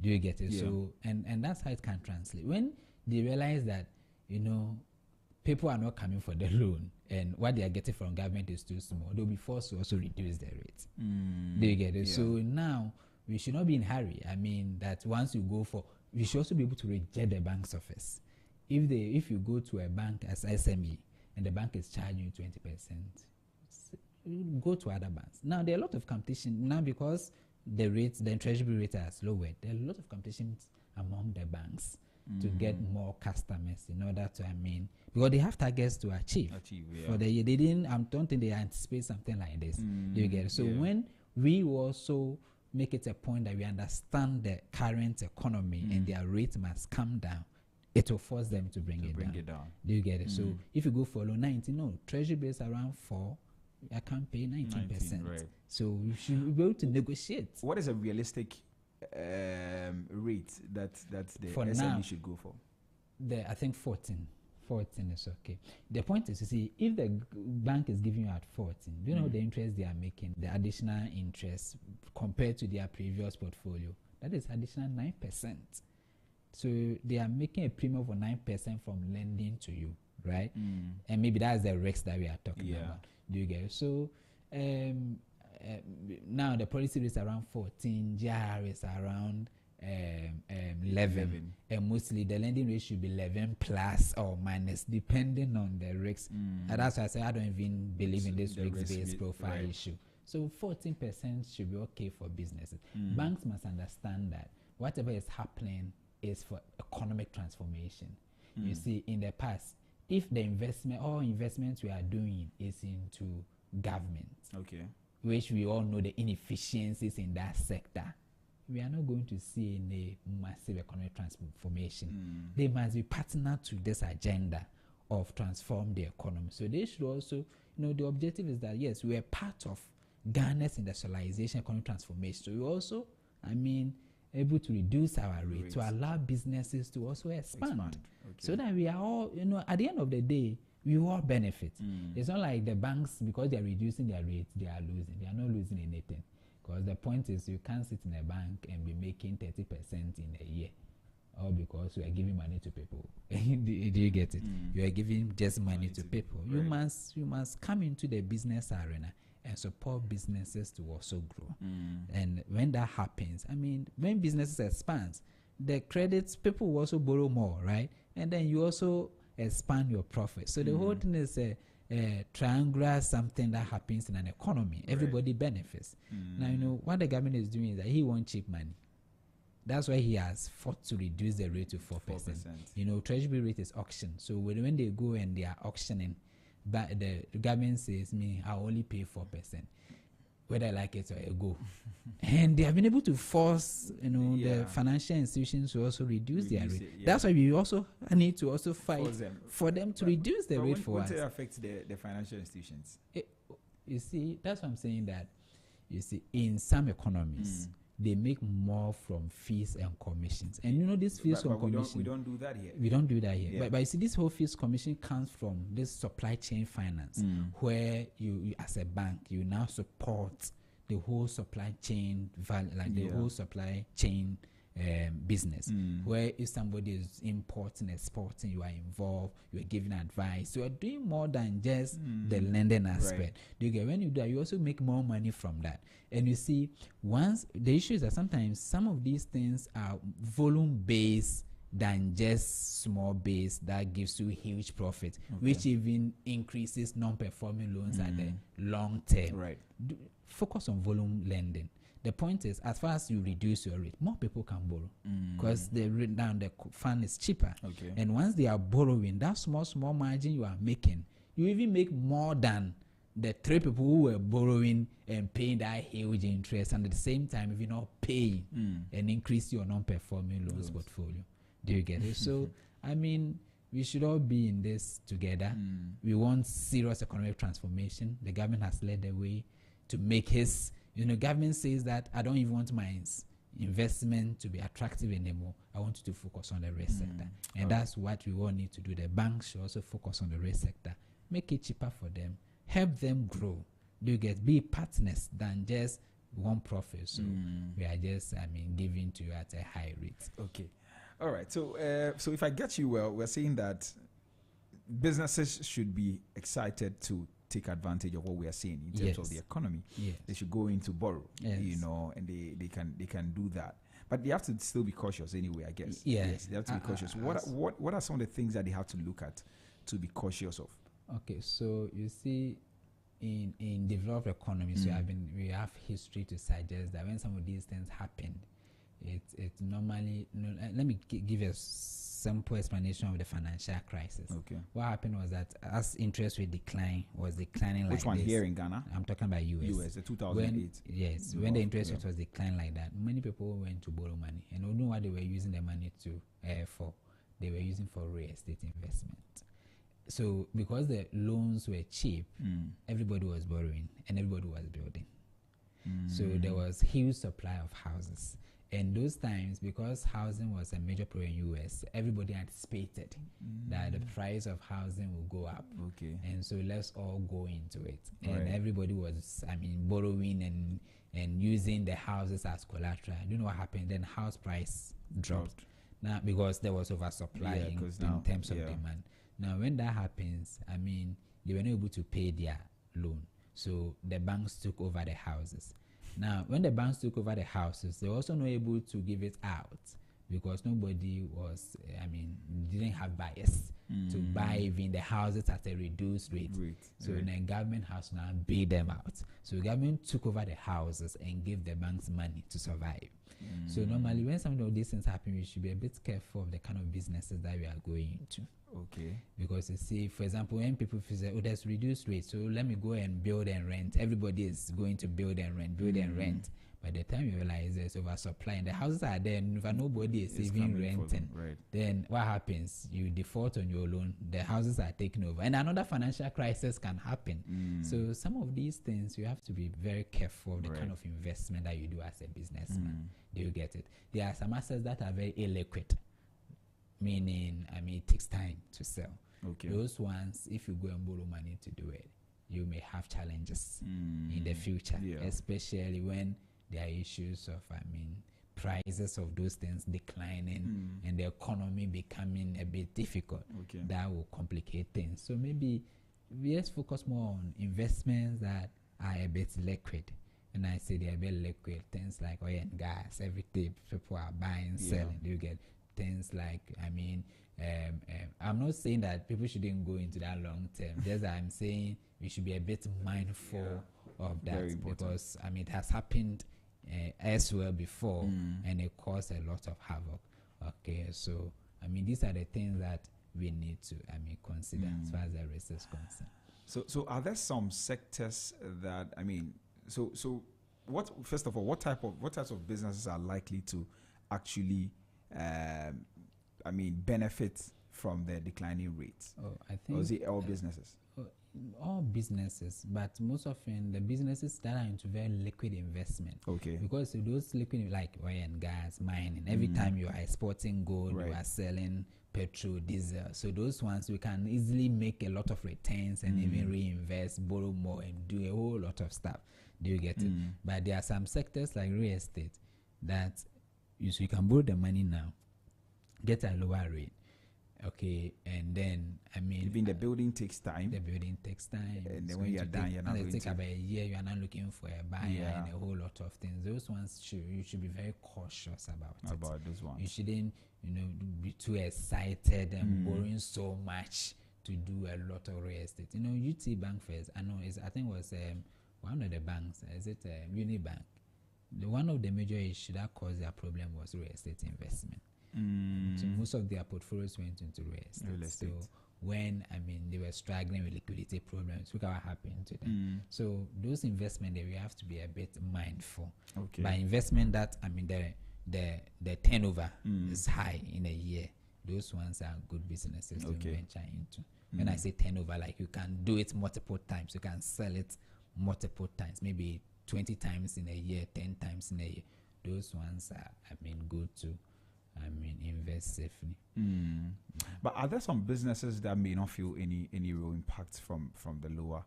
Do you get it? Yeah. So, and that's how it can translate. When they realize that, people are not coming for the loan and what they are getting from government is too small, they'll be forced to also reduce the rate. Do you get it? Yeah. So now we should not be in a hurry. That once you go for, we should also be able to reject the bank's office. If you go to a bank as SME and the bank is charging you 20%, go to other banks. Now there are a lot of competition now because the treasury rate has lowered. There are a lot of competition among the banks to get more customers in order to, because they have targets to achieve for the year. They didn't, I don't think they anticipate something like this. Do you get it? So when we also make it a point that we understand the current economy and their rate must come down, it will force them to bring it down. Do you get it? So if you go for loan 90, treasury base around 4, I can't pay 19%. Right. So you should be able to negotiate. What is a realistic rate that the For SME now, should go for? I think 14. 14 is okay. The point is, you see, if the bank is giving you at 14, do you know the interest they are making, the additional interest compared to their previous portfolio? That is additional 9%. So they are making a premium of 9% from lending to you, right? And maybe that's the risk that we are talking about. Do you get it? So now the policy rate is around 14, GR is around 11, and mostly the lending rate should be 11 plus or minus, depending on the risks. And that's why I say I don't even believe in this risk-based profile issue. So 14% should be okay for businesses. Banks must understand that whatever is happening is for economic transformation. You see, in the past, if the investments we are doing is into government, which we all know the inefficiencies in that sector, we are not going to see any massive economic transformation. They must be partner to this agenda of transform the economy. So they should also, the objective is that, yes, we are part of Ghana's industrialization, economic transformation. So we also, able to reduce our rate to allow businesses to also expand. So that we are all, at the end of the day, we all benefit. It's not like the banks, because they are reducing their rates, they are losing. They are not losing anything. Because the point is, you can't sit in a bank and be making 30% in a year, all because you are giving money to people. Do you get it? You are giving just money to people. You must come into the business arena and support businesses to also grow. And when that happens, when businesses expand, the credits, people will also borrow more, right? And then you also expand your profit. So the whole thing is a triangular something that happens in an economy. Everybody benefits. Now, what the government is doing is that he wants cheap money. That's why he has fought to reduce the rate to 4%. Treasury rate is auction. So when they go and they are auctioning, but the government says, I'll only pay 4%. Whether I like it or I go. And they have been able to force, the financial institutions to also reduce their rate. That's why we also need to also fight for them to reduce the rate for us. What affects the financial institutions? You see, that's what I'm saying, that, you see, in some economies, they make more from fees and commissions. And these fees and commissions. We don't do that here. We don't do that here. Yeah. But you see, this whole fees commission comes from this supply chain finance, where you as a bank, you now support the whole supply chain, the whole supply chain business, where if somebody is importing, exporting, you are involved, you are giving advice. You are doing more than just the lending aspect. Do you get? When you do that, you also make more money from that. And you see, once the issue is that sometimes some of these things are volume based than just small base that gives you huge profit, which even increases non-performing loans at the long term. Right. Focus on volume lending. The point is, as far as you reduce your rate, more people can borrow because the fund is cheaper. And once they are borrowing, that small margin you are making, you even make more than the 3 people who were borrowing and paying that huge interest, and at the same time, if you're not paying and increase your non-performing loans portfolio. Do you get it? So, we should all be in this together. We want serious economic transformation. The government has led the way to make his, government says that I don't even want my investment to be attractive anymore. I want you to focus on the risk sector. And that's what we all need to do. The banks should also focus on the risk sector. Make it cheaper for them. Help them grow. Do you get? Be partners than just one profit. So we are just, giving to you at a high rate. Okay. All right. So if I get you well, we're saying that businesses should be excited to take advantage of what we are seeing in terms of the economy. They should go into borrow, and they can do that. But they have to still be cautious anyway, I guess. Yes, they have to be cautious. What are some of the things that they have to look at to be cautious of? Okay, so you see, in developed economies, we have history to suggest that when some of these things happen, it's normally. Let me give a simple explanation of the financial crisis. Okay. What happened was that as interest rate was declining like this. Which one here in Ghana? I'm talking about US. The 2008. When the interest rate was declining like that, many people went to borrow money, and we know what they were using the money to for. They were using for real estate investment. So because the loans were cheap, everybody was borrowing and everybody was building. So there was huge supply of houses. And those times, because housing was a major problem in US, everybody anticipated that the price of housing will go up. Okay. And so let's all go into it. Right. And everybody was, borrowing and using the houses as collateral. You know what happened? Then house price dropped. Now, because there was oversupply in terms of demand. Now, when that happens, they were not able to pay their loan. So the banks took over the houses. Now, when the banks took over the houses, they were also not able to give it out because nobody was, didn't have buyers to buy even the houses at a reduced rate. So the government has now bailed them out. So the government took over the houses and gave the banks money to survive. So normally when some of these things happen, we should be a bit careful of the kind of businesses that we are going into. Okay. Because you see, for example, when people say, oh, there's reduced rate, so let me go and build and rent. Everybody is going to build and rent. By the time you realize there's oversupply and the houses are there, and if nobody is even renting, then what happens? You default on your loan, the houses are taken over, and another financial crisis can happen. So some of these things, you have to be very careful of the kind of investment that you do as a businessman. Do you get it? There are some assets that are very illiquid, meaning, it takes time to sell. Okay. Those ones, if you go and borrow money to do it, you may have challenges in the future, especially when there are issues of, prices of those things declining and the economy becoming a bit difficult. Okay. That will complicate things. So maybe let's focus more on investments that are a bit liquid. And I say they're a bit liquid, things like oil and gas, everything people are buying, selling. You get things like, I'm not saying that people shouldn't go into that long term. Just that I'm saying we should be a bit mindful of that because, it has happened as well before and it caused a lot of havoc. Okay, so, these are the things that we need to, consider as far as the risk is concerned. So are there some sectors that, so what, first of all, what types of businesses are likely to actually, benefit from the declining rates? Oh, I think. Or is it all businesses? All businesses, but most often the businesses that are into very liquid investment. Okay. Because those liquid, like oil and gas, mining, every time you are exporting gold, you are selling petrol, diesel. So those ones we can easily make a lot of returns and even reinvest, borrow more, and do a whole lot of stuff. Do you get it? But there are some sectors like real estate that you can borrow the money now, get a lower rate. Okay, and then even the building takes time. The building takes time, and then when you are done, you're not going to take about a year. You are not looking for a buyer and a whole lot of things. Those ones you should be very cautious about those ones. You shouldn't, be too excited and borrowing so much to do a lot of real estate. UT Bank first. I think it was one of the banks. Is it Unibank? One of the major issues that caused their problem was real estate investment. So most of their portfolios went into real estate. So when they were struggling with liquidity problems, look at what happened to them. So those investments, we have to be a bit mindful. Okay. By investment that the turnover is high in a year, those ones are good businesses to venture into. When I say turnover, like you can do it multiple times, you can sell it multiple times, maybe 20 times in a year, 10 times in a year. Those ones are good to invest safely. But are there some businesses that may not feel any real impact from the lower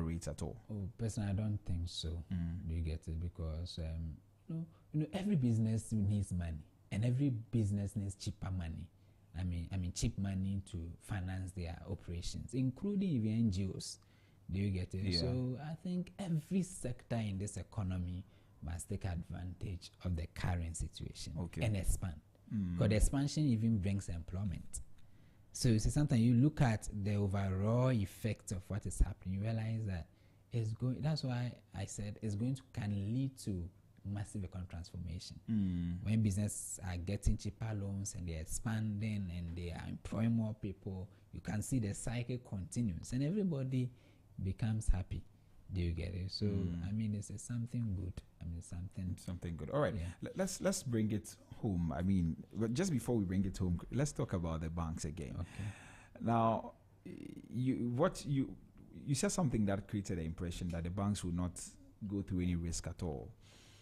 rates at all? Oh, personally, I don't think so. Do you get it? Because every business needs money, and every business needs cheaper money. Cheap money to finance their operations, including even NGOs. Do you get it? Yeah. So I think every sector in this economy must take advantage of the current situation and expand. Because the expansion even brings employment. So you see, sometimes you look at the overall effect of what is happening, you realize that it's going. That's why I said it's going to can lead to massive economic transformation. When businesses are getting cheaper loans and they're expanding and they are employing more people, you can see the cycle continues and everybody becomes happy. Do you get it? So it's something good. Something good. All right. Yeah. Let's bring it home. But just before we bring it home, let's talk about the banks again. Okay. Now, you said something that created the impression that the banks will not go through any risk at all,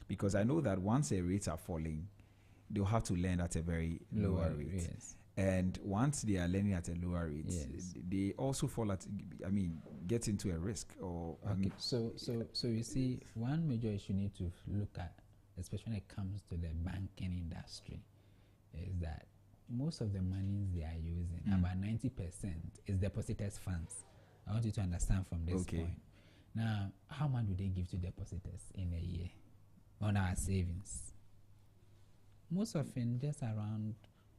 because I know that once the rates are falling, they'll have to lend at a very lower rate. Yes. And once they are lending at a lower rate, Yes. they also get into a risk. Or Okay. So you see, one major issue you need to look at, especially when it comes to the banking industry, is that most of the monies they are using, about 90%, is depositors' funds. I want you to understand from this point. Now, how much do they give to depositors in a year on our savings? Most often, just around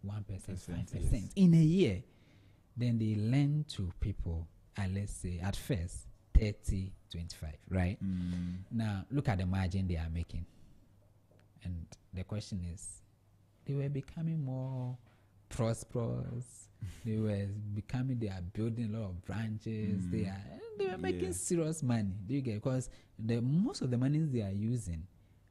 1%, 5% yes. in a year. Then they lend to people at, let's say, at first, 30, 25, right? Now, look at the margin they are making. And the question is, they were becoming more prosperous. They are building a lot of branches. They were making serious money. Do you get? Because most of the monies they are using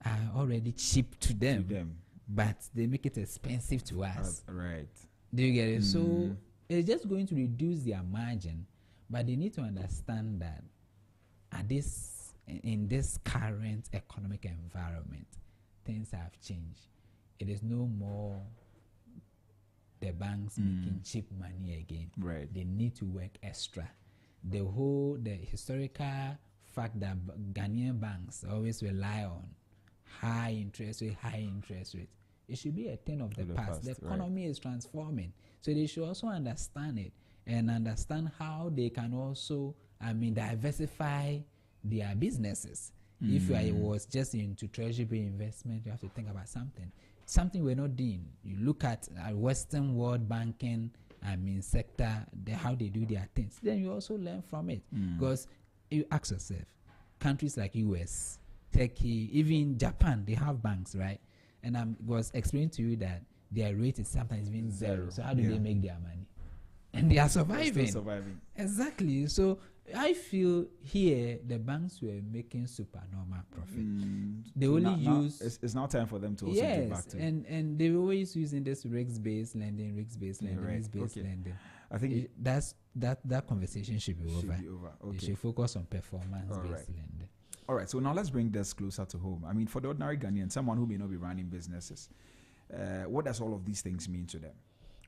are already cheap to them. But they make it expensive to us. Right. Do you get it? So it's just going to reduce their margin. But they need to understand that in this current economic environment, things have changed. It is no more the banks making cheap money again. Right. They need to work extra. The historical fact that Ghanaian banks always rely on high interest rate. It should be a thing of the past. The economy is transforming. So they should also understand it and understand how they can also, diversify their businesses. If I was just into treasury investment, you have to think about something we're not doing. You look at Western world banking, sector, how they do their things. Then you also learn from it. Because you ask yourself, countries like US, Turkey, even Japan, they have banks, right? And I was explaining to you that their rate is sometimes even zero. So how do they make their money? And they are surviving. They're still surviving. Exactly. So I feel here the banks were making supernormal profit. They only use. It's now time for them to also get back to. and they were always using this risk-based lending, risk-based lending. I think that conversation should be over. Okay. They should focus on performance-based lending. All right. So now let's bring this closer to home. For the ordinary Ghanaian, someone who may not be running businesses, what does all of these things mean to them?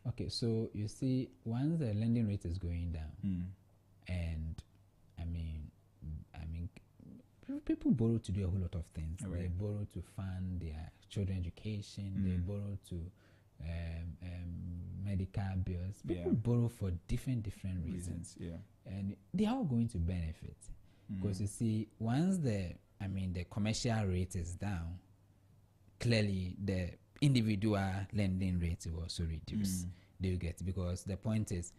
Okay. So you see, once the lending rate is going down, and people borrow to do a whole lot of things. Right. They borrow to fund their children's education. They borrow to medical bills. People borrow for different reasons. Yeah. And they are all going to benefit. Because you see, once the commercial rate is down, clearly the individual lending rate will also reduce. Do you get? Because the point is,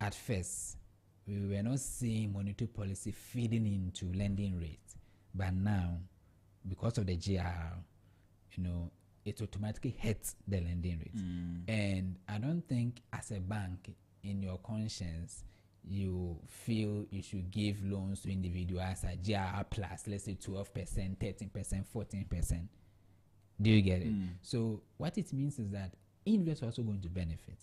at first, we were not seeing monetary policy feeding into lending rates. But now, because of the GRR, it automatically hits the lending rate. And I don't think as a bank, in your conscience, you feel you should give loans to individuals at GRR plus, let's say 12%, 13%, 14%. Do you get it? So what it means is that individuals are also going to benefit.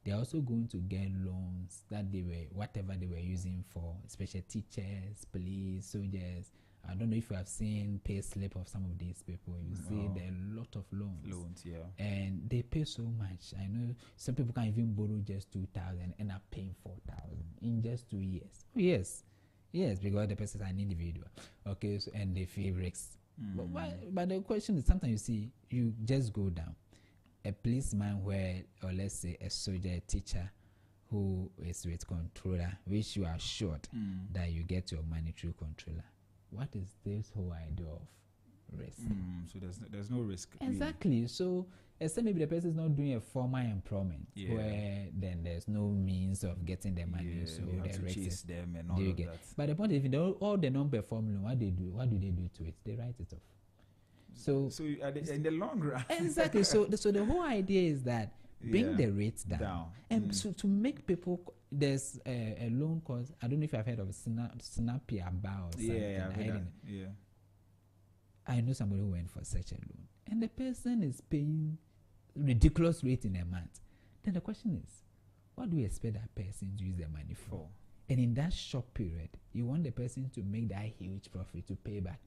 They're also going to get loans that whatever they were using for, especially teachers, police, soldiers. I don't know if you have seen pay slip of some of these people. You see there are a lot of loans. And they pay so much. I know some people can even borrow just 2,000 and end up paying 4,000 in just 2 years. Yes, because the person is an individual. Okay, so, and they feel risks. But the question is, sometimes you see, you just go down. A policeman or let's say a soldier, a teacher who is with controller, which you are assured that you get your money through controller. What is this whole idea of risk? So there's no risk. Exactly. Really. So except maybe the person is not doing a formal employment where then there's no means of getting the money. So you have to chase them and all of that. But the point is, if all the non-performing, what do they do to it? They write it off. So in the long run. Exactly. So the whole idea is that bring the rates down. And so to make people, there's a loan called, I don't know if I've heard of Snappy About or something. I know somebody who went for such a loan, and the person is paying ridiculous rate in a month. Then the question is, what do you expect that person to use the money for? And in that short period, you want the person to make that huge profit to pay back.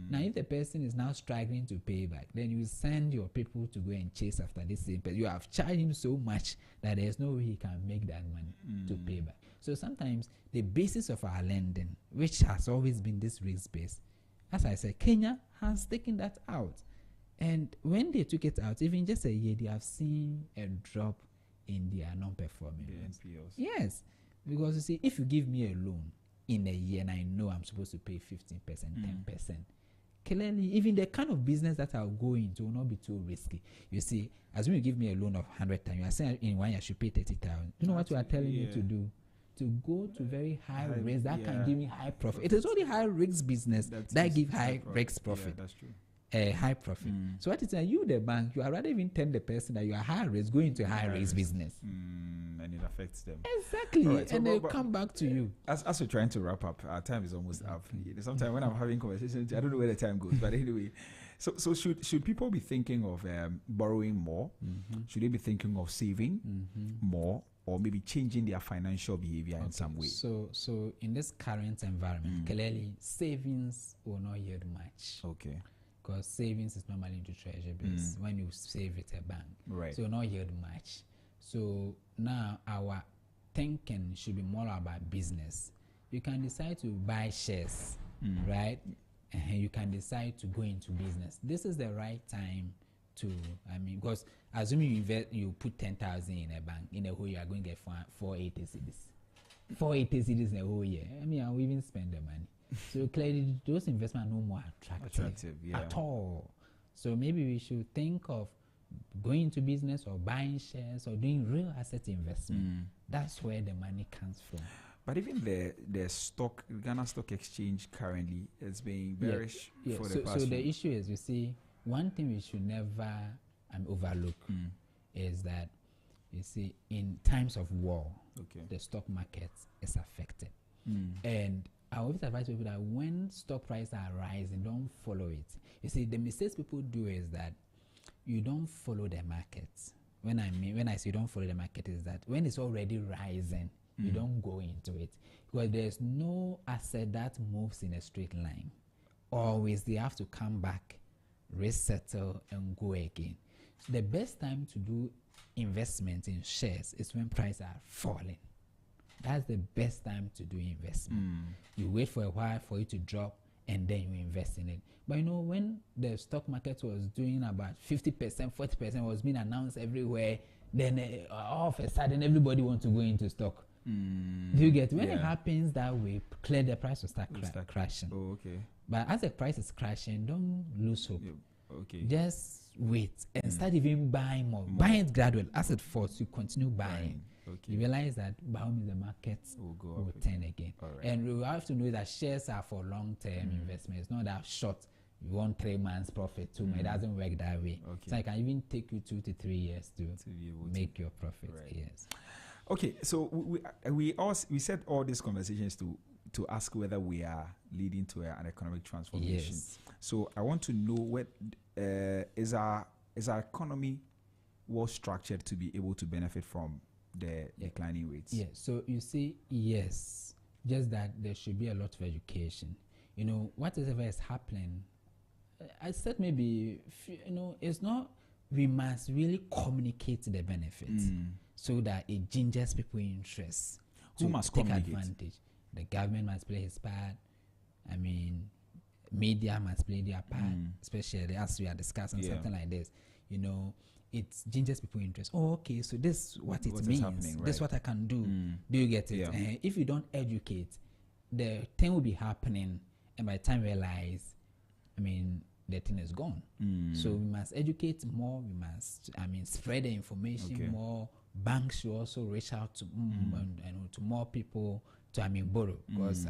Now, if the person is now struggling to pay back, then you send your people to go and chase after this same person. You have charged him so much that there's no way he can make that money to pay back. So sometimes the basis of our lending, which has always been this risk base, as I said, Kenya has taken that out. And when they took it out, even just a year, they have seen a drop in their non-performing loans. NPLs. Yes. Because you see, if you give me a loan in a year and I know I'm supposed to pay 15%, 10%, clearly, even the kind of business that I'll go into will not be too risky. You see, as when you give me a loan of 100,000, you are saying in 1 year I should pay 30,000. You know what you are telling me to do? To go to very high risk that can give me high profit. It is only high risk business that give high risk profit. Yeah, that's true. High profit. So what is that? You, the bank, you are rather even tell the person that you are high risk, going to high risk business. And it affects them. Exactly. Right, so and they'll come back to you. As we're trying to wrap up, our time is almost up. Sometimes when I'm having conversations, I don't know where the time goes. But anyway, so should people be thinking of borrowing more? Should they be thinking of saving more? Or maybe changing their financial behavior in some way? So in this current environment, clearly savings will not yield much. Okay. Because savings is normally into treasury bills when you save at a bank. Right. So not yield much. So now our thinking should be more about business. You can decide to buy shares, right? And you can decide to go into business. This is the right time to, because assuming you invest, you put 10,000 in a bank, in a whole year, you are going to get 480 cedis. 480 cedis in a whole year. I will even spend the money. So clearly, those investments are no more attractive at all. So maybe we should think of going into business or buying shares or doing real asset investment. That's where the money comes from. But even the stock, Ghana Stock Exchange currently is being bearish for the past. So the issue is, you see, one thing we should never overlook is that, you see, in times of war, the stock market is affected. And I always advise people that when stock prices are rising, don't follow it. You see, the mistakes people do is that you don't follow the market. When I say don't follow the market, is that when it's already rising, you don't go into it. Because there's no asset that moves in a straight line. Always they have to come back, resettle, and go again. So the best time to do investment in shares is when prices are falling. That's the best time to do investment. You wait for a while for it to drop and then you invest in it. But you know, when the stock market was doing about 50%, 40% was being announced everywhere, then all of a sudden everybody wants to go into stock. Do you get? When it happens that way, clear the price will start crashing. Oh, okay. But as the price is crashing, don't lose hope. Okay. Just wait and start even buying more. Buy it gradually. As it falls, you continue buying. Okay. You realize that by all means the market will turn again. And we have to know that shares are for long-term investment. It's not that short. You want 3 months profit too. It doesn't work that way. So it can even take you 2 to 3 years to make your profit. Yes. Okay, so we said all these conversations to ask whether we are leading to an economic transformation. Yes. So I want to know what is our economy well structured to be able to benefit from the declining rates? Yes. So you see, yes, just that there should be a lot of education. You know, whatever is happening, I said maybe, it's not, we must really communicate the benefits so that it gingers people's interest. Who must take communicate? advantage? The government must play his part. Media must play their part, especially as we are discussing something like this. You know, it gingers people's interest. Oh, okay, so this is what it means. This is what I can do. Do you get it? Yeah. If you don't educate, the thing will be happening, and by the time you realize, the thing is gone. So we must educate more. We must, spread the information more. Banks should also reach out to to more people to borrow, because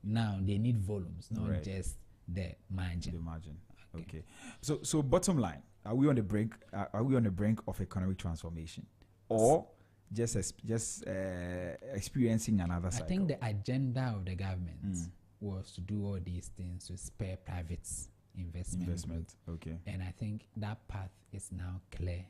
now they need volumes, not just the margin. The margin. Okay. So bottom line, are we on the brink? Are we on the brink of economic transformation, or just experiencing another cycle? I think the agenda of the government was to do all these things to spare private investment. Okay. And I think that path is now clear.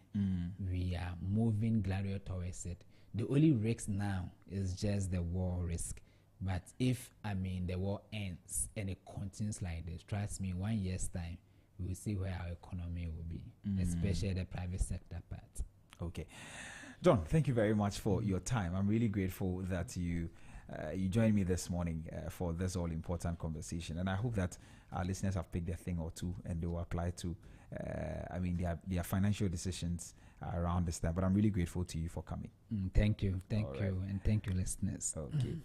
We are moving gradually towards it. The only risk now is just the war risk. But if the war ends and it continues like this, trust me, 1 year's time, we will see where our economy will be, especially the private sector part. Okay. John, thank you very much for your time. I'm really grateful that you joined me this morning for this all important conversation. And I hope that our listeners have picked a thing or two and they will apply to, their financial decisions around this time. But I'm really grateful to you for coming. Thank you. Thank you. And thank you, listeners. Okay.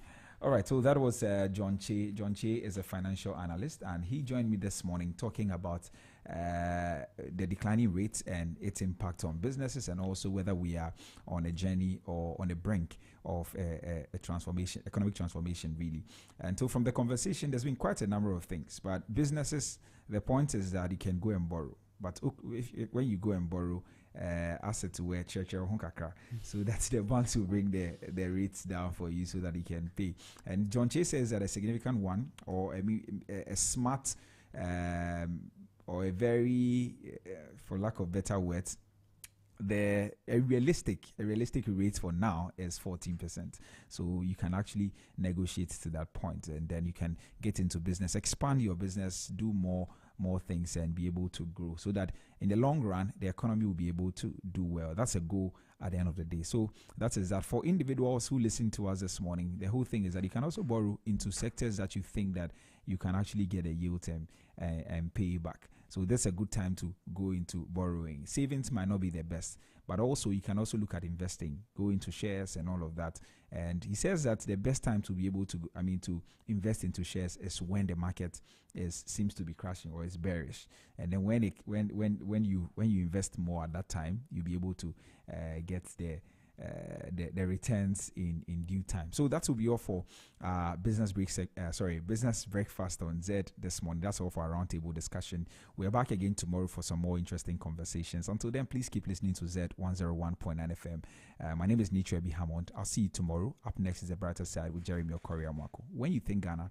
All right, so that was John Che. John Che is a financial analyst, and he joined me this morning talking about the declining rates and its impact on businesses, and also whether we are on a journey or on the brink of a transformation, economic transformation, really. And so from the conversation, there's been quite a number of things. But businesses, the point is that you can go and borrow. But when you go and borrow, asset to where church or hunkakra. So that's the banks will bring the rates down for you so that you can pay. And John Che says that a significant one, or a smart, or a very, for lack of better words, a realistic rate for now is 14%. So you can actually negotiate to that point, and then you can get into business, expand your business, do more things, and be able to grow, so that in the long run the economy will be able to do well. That's a goal at the end of the day. So that is that. For individuals who listen to us this morning, the whole thing is that you can also borrow into sectors that you think that you can actually get a yield and pay back. So that's a good time to go into borrowing. Savings might not be the best, but also you can also look at investing, go into shares and all of that. And he says that the best time to be able to, to invest into shares is when the market seems to be crashing or is bearish. And then when you invest more at that time, you'll be able to get the returns in due time. So that will be all for Business Breakfast on Zed this morning. That's all for our roundtable discussion. We're back again tomorrow for some more interesting conversations. Until then, please keep listening to Zed 101.9 FM. My name is Nicho Ebi Hammond. I'll see you tomorrow. Up next is The Brighter Side with Jeremy Okoria Mwako. When you think Ghana